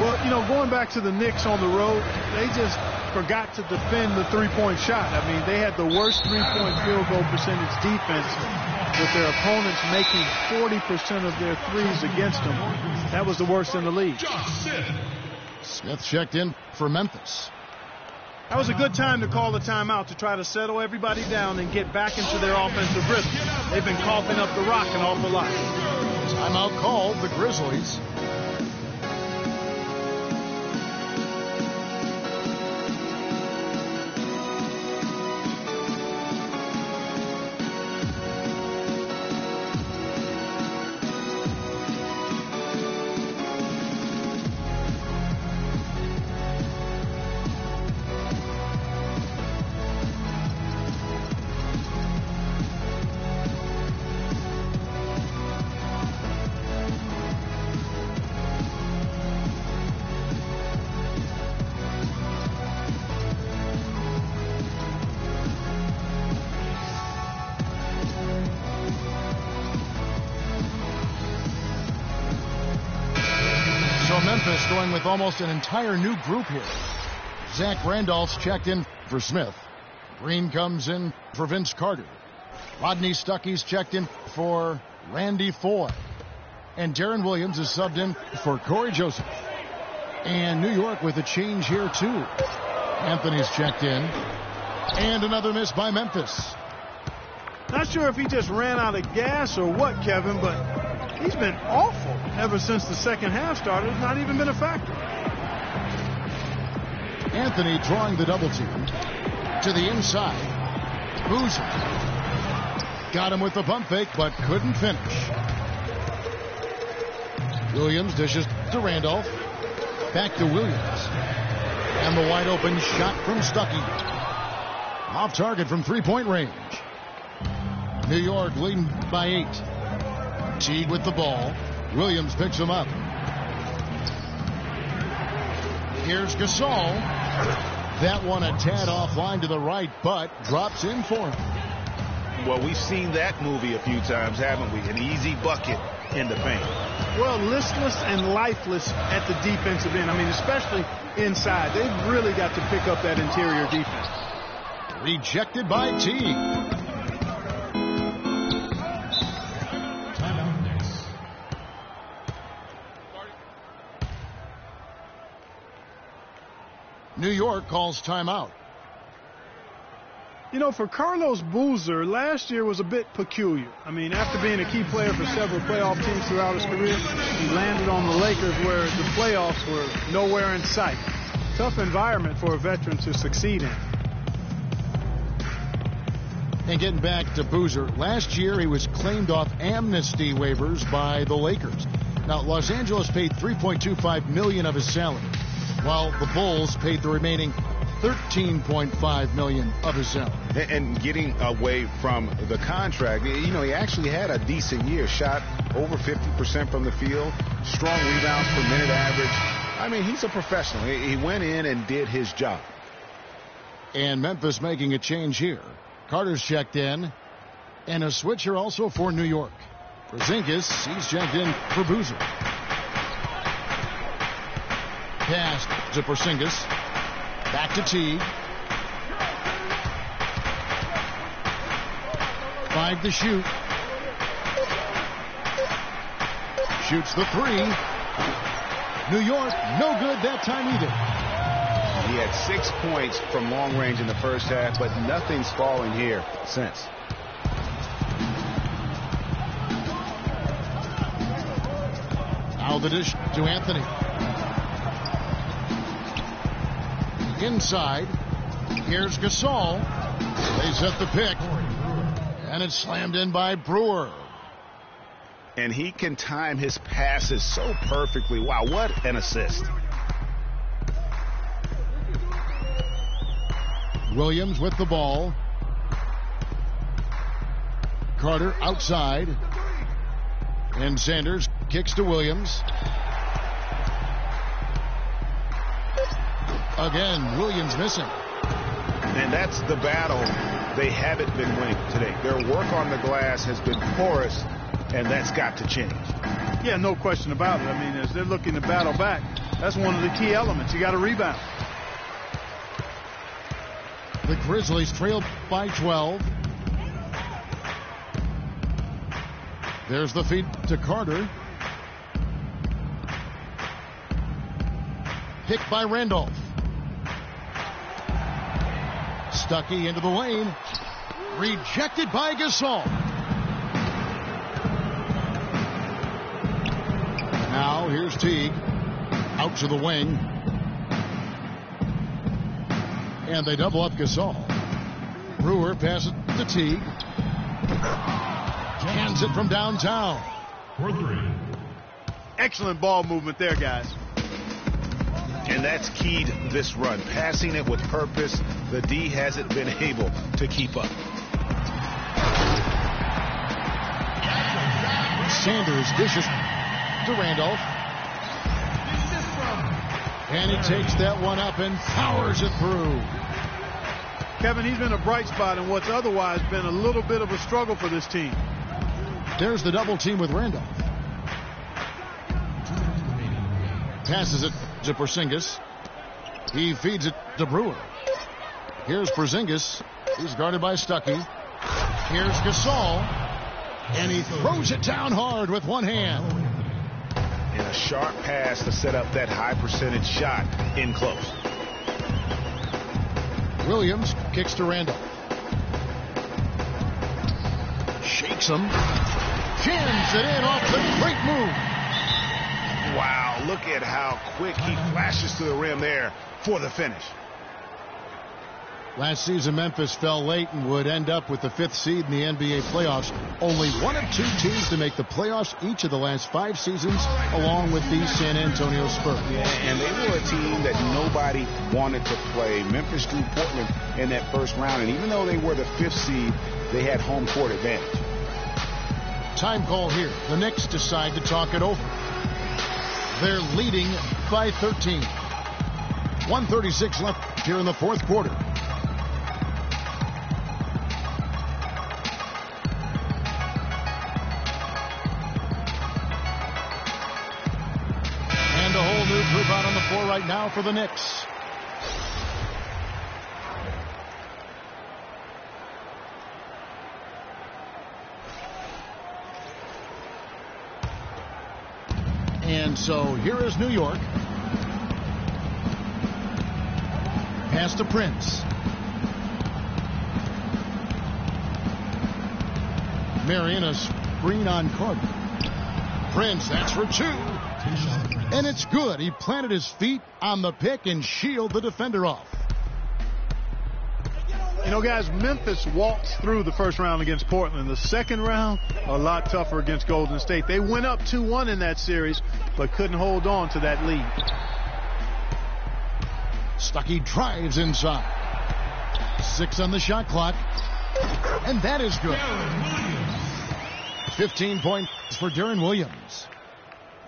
Well, you know, going back to the Knicks on the road, they just forgot to defend the three-point shot. I mean, they had the worst three-point field goal percentage defense with their opponents making 40% of their threes against them. That was the worst in the league. Smith checked in for Memphis. That was a good time to call the timeout to try to settle everybody down and get back into their offensive rhythm. They've been coughing up the rock an awful lot. Timeout called the Grizzlies. Memphis going with almost an entire new group here. Zach Randolph's checked in for Smith. Green comes in for Vince Carter. Rodney Stuckey's checked in for Randy Foy. And Darren Williams is subbed in for Corey Joseph. And New York with a change here too. Anthony's checked in. And another miss by Memphis. Not sure if he just ran out of gas or what, Kevin, but he's been awful ever since the second half started. It's not even been a factor. Anthony drawing the double team to the inside. Boozer got him with the pump fake, but couldn't finish. Williams dishes to Randolph. Back to Williams. And the wide open shot from Stuckey. Off target from three-point range. New York leading by 8. Teague with the ball. Williams picks him up. Here's Gasol. That one a tad offline to the right, but drops in for him. Well, we've seen that movie a few times, haven't we? An easy bucket in the paint. Well, listless and lifeless at the defensive end. I mean, especially inside. They've really got to pick up that interior defense. Rejected by Teague. New York calls timeout. You know, for Carlos Boozer, last year was a bit peculiar. I mean, after being a key player for several playoff teams throughout his career, he landed on the Lakers where the playoffs were nowhere in sight. Tough environment for a veteran to succeed in. And getting back to Boozer, last year he was claimed off amnesty waivers by the Lakers. Now, Los Angeles paid $3.25 million of his salary, while the Bulls paid the remaining $13.5 million of his salary. And getting away from the contract, you know, he actually had a decent year. Shot over 50% from the field. Strong rebounds per minute average. I mean, he's a professional. He went in and did his job. And Memphis making a change here. Carter's checked in. And a switcher also for New York. Porzingis, he's checked in for Boozer. Pass to Porzingis. Back to Teague. 5 to shoot. Shoots the 3. New York, no good that time either. He had 6 points from long range in the first half, but nothing's fallen here since. Now the dish to Anthony. Inside. Here's Gasol. They set the pick. And it's slammed in by Brewer. And he can time his passes so perfectly. Wow, what an assist. Williams with the ball. Carter outside. And Sanders kicks to Williams. Again, Williams missing. And that's the battle they haven't been winning today. Their work on the glass has been porous, and that's got to change. Yeah, no question about it. I mean, as they're looking to battle back, that's one of the key elements. You got to rebound. The Grizzlies trail by 12. There's the feed to Carter. Picked by Randolph. Stuckey into the lane. Rejected by Gasol. Now here's Teague. Out to the wing. And they double up Gasol. Brewer passes to Teague. Hands it from downtown. For 3. Excellent ball movement there, guys. And that's keyed this run. Passing it with purpose. The D hasn't been able to keep up. Sanders dishes to Randolph. And he takes that one up and powers it through. Kevin, he's been a bright spot in what's otherwise been a little bit of a struggle for this team. There's the double team with Randolph. Passes it to Porzingis. He feeds it to Brewer. Here's Porzingis. He's guarded by Stuckey. Here's Gasol. And he throws it down hard with one hand. And a sharp pass to set up that high percentage shot in close. Williams kicks to Randolph. Shakes him. Jams it in off the great move. Wow, look at how quick he flashes to the rim there for the finish. Last season, Memphis fell late and would end up with the 5th seed in the NBA playoffs. Only one of 2 teams to make the playoffs each of the last 5 seasons, along with the San Antonio Spurs. Yeah, and they were a team that nobody wanted to play. Memphis drew Portland in that first round, and even though they were the 5th seed, they had home court advantage. Time call here. The Knicks decide to talk it over. They're leading by 13. 1:36 left here in the 4th quarter. And a whole new group out on the floor right now for the Knicks. And so here is New York. Pass to Prince. Marion, a screen on Carter. Prince, that's for 2. And it's good. He planted his feet on the pick and shielded the defender off. You know, guys, Memphis walked through the first round against Portland. The second round, a lot tougher against Golden State. They went up 2-1 in that series, but couldn't hold on to that lead. Stuckey drives inside. 6 on the shot clock. And that is good. 15 points for Darren Williams.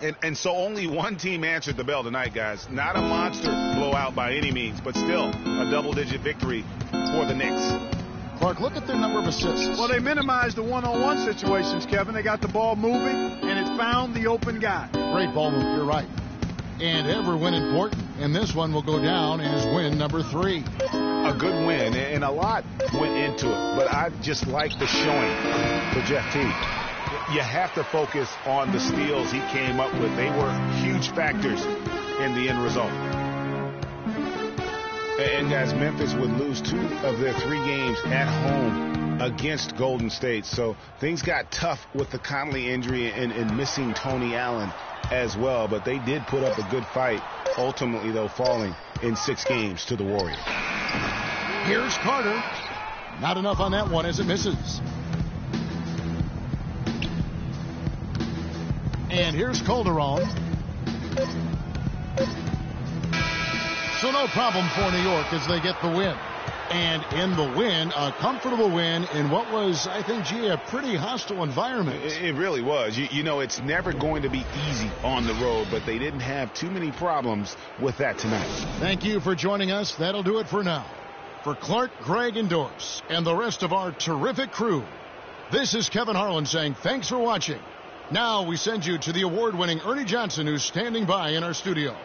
And so only one team answered the bell tonight, guys. Not a monster blowout by any means, but still a double-digit victory for the Knicks. Clark, look at their number of assists. Well, they minimized the one-on-one situations, Kevin. They got the ball moving, and it found the open guy. Great ball move, you're right. And every win important, and this one will go down as win number 3. A good win, and a lot went into it, but I just like the showing for Jeff Teague. You have to focus on the steals he came up with. They were huge factors in the end result. And guys, Memphis would lose 2 of their 3 games at home against Golden State. So things got tough with the Conley injury and missing Tony Allen as well. But they did put up a good fight, ultimately, though, falling in 6 games to the Warriors. Here's Carter. Not enough on that one as it misses. And here's Calderon. So no problem for New York as they get the win. And in the win, a comfortable win in what was, I think, a pretty hostile environment. It really was. You know, it's never going to be easy on the road, but they didn't have too many problems with that tonight. Thank you for joining us. That'll do it for now. For Clark, Greg, and Doris, and the rest of our terrific crew, this is Kevin Harlan saying thanks for watching. Now we send you to the award-winning Ernie Johnson, who's standing by in our studio.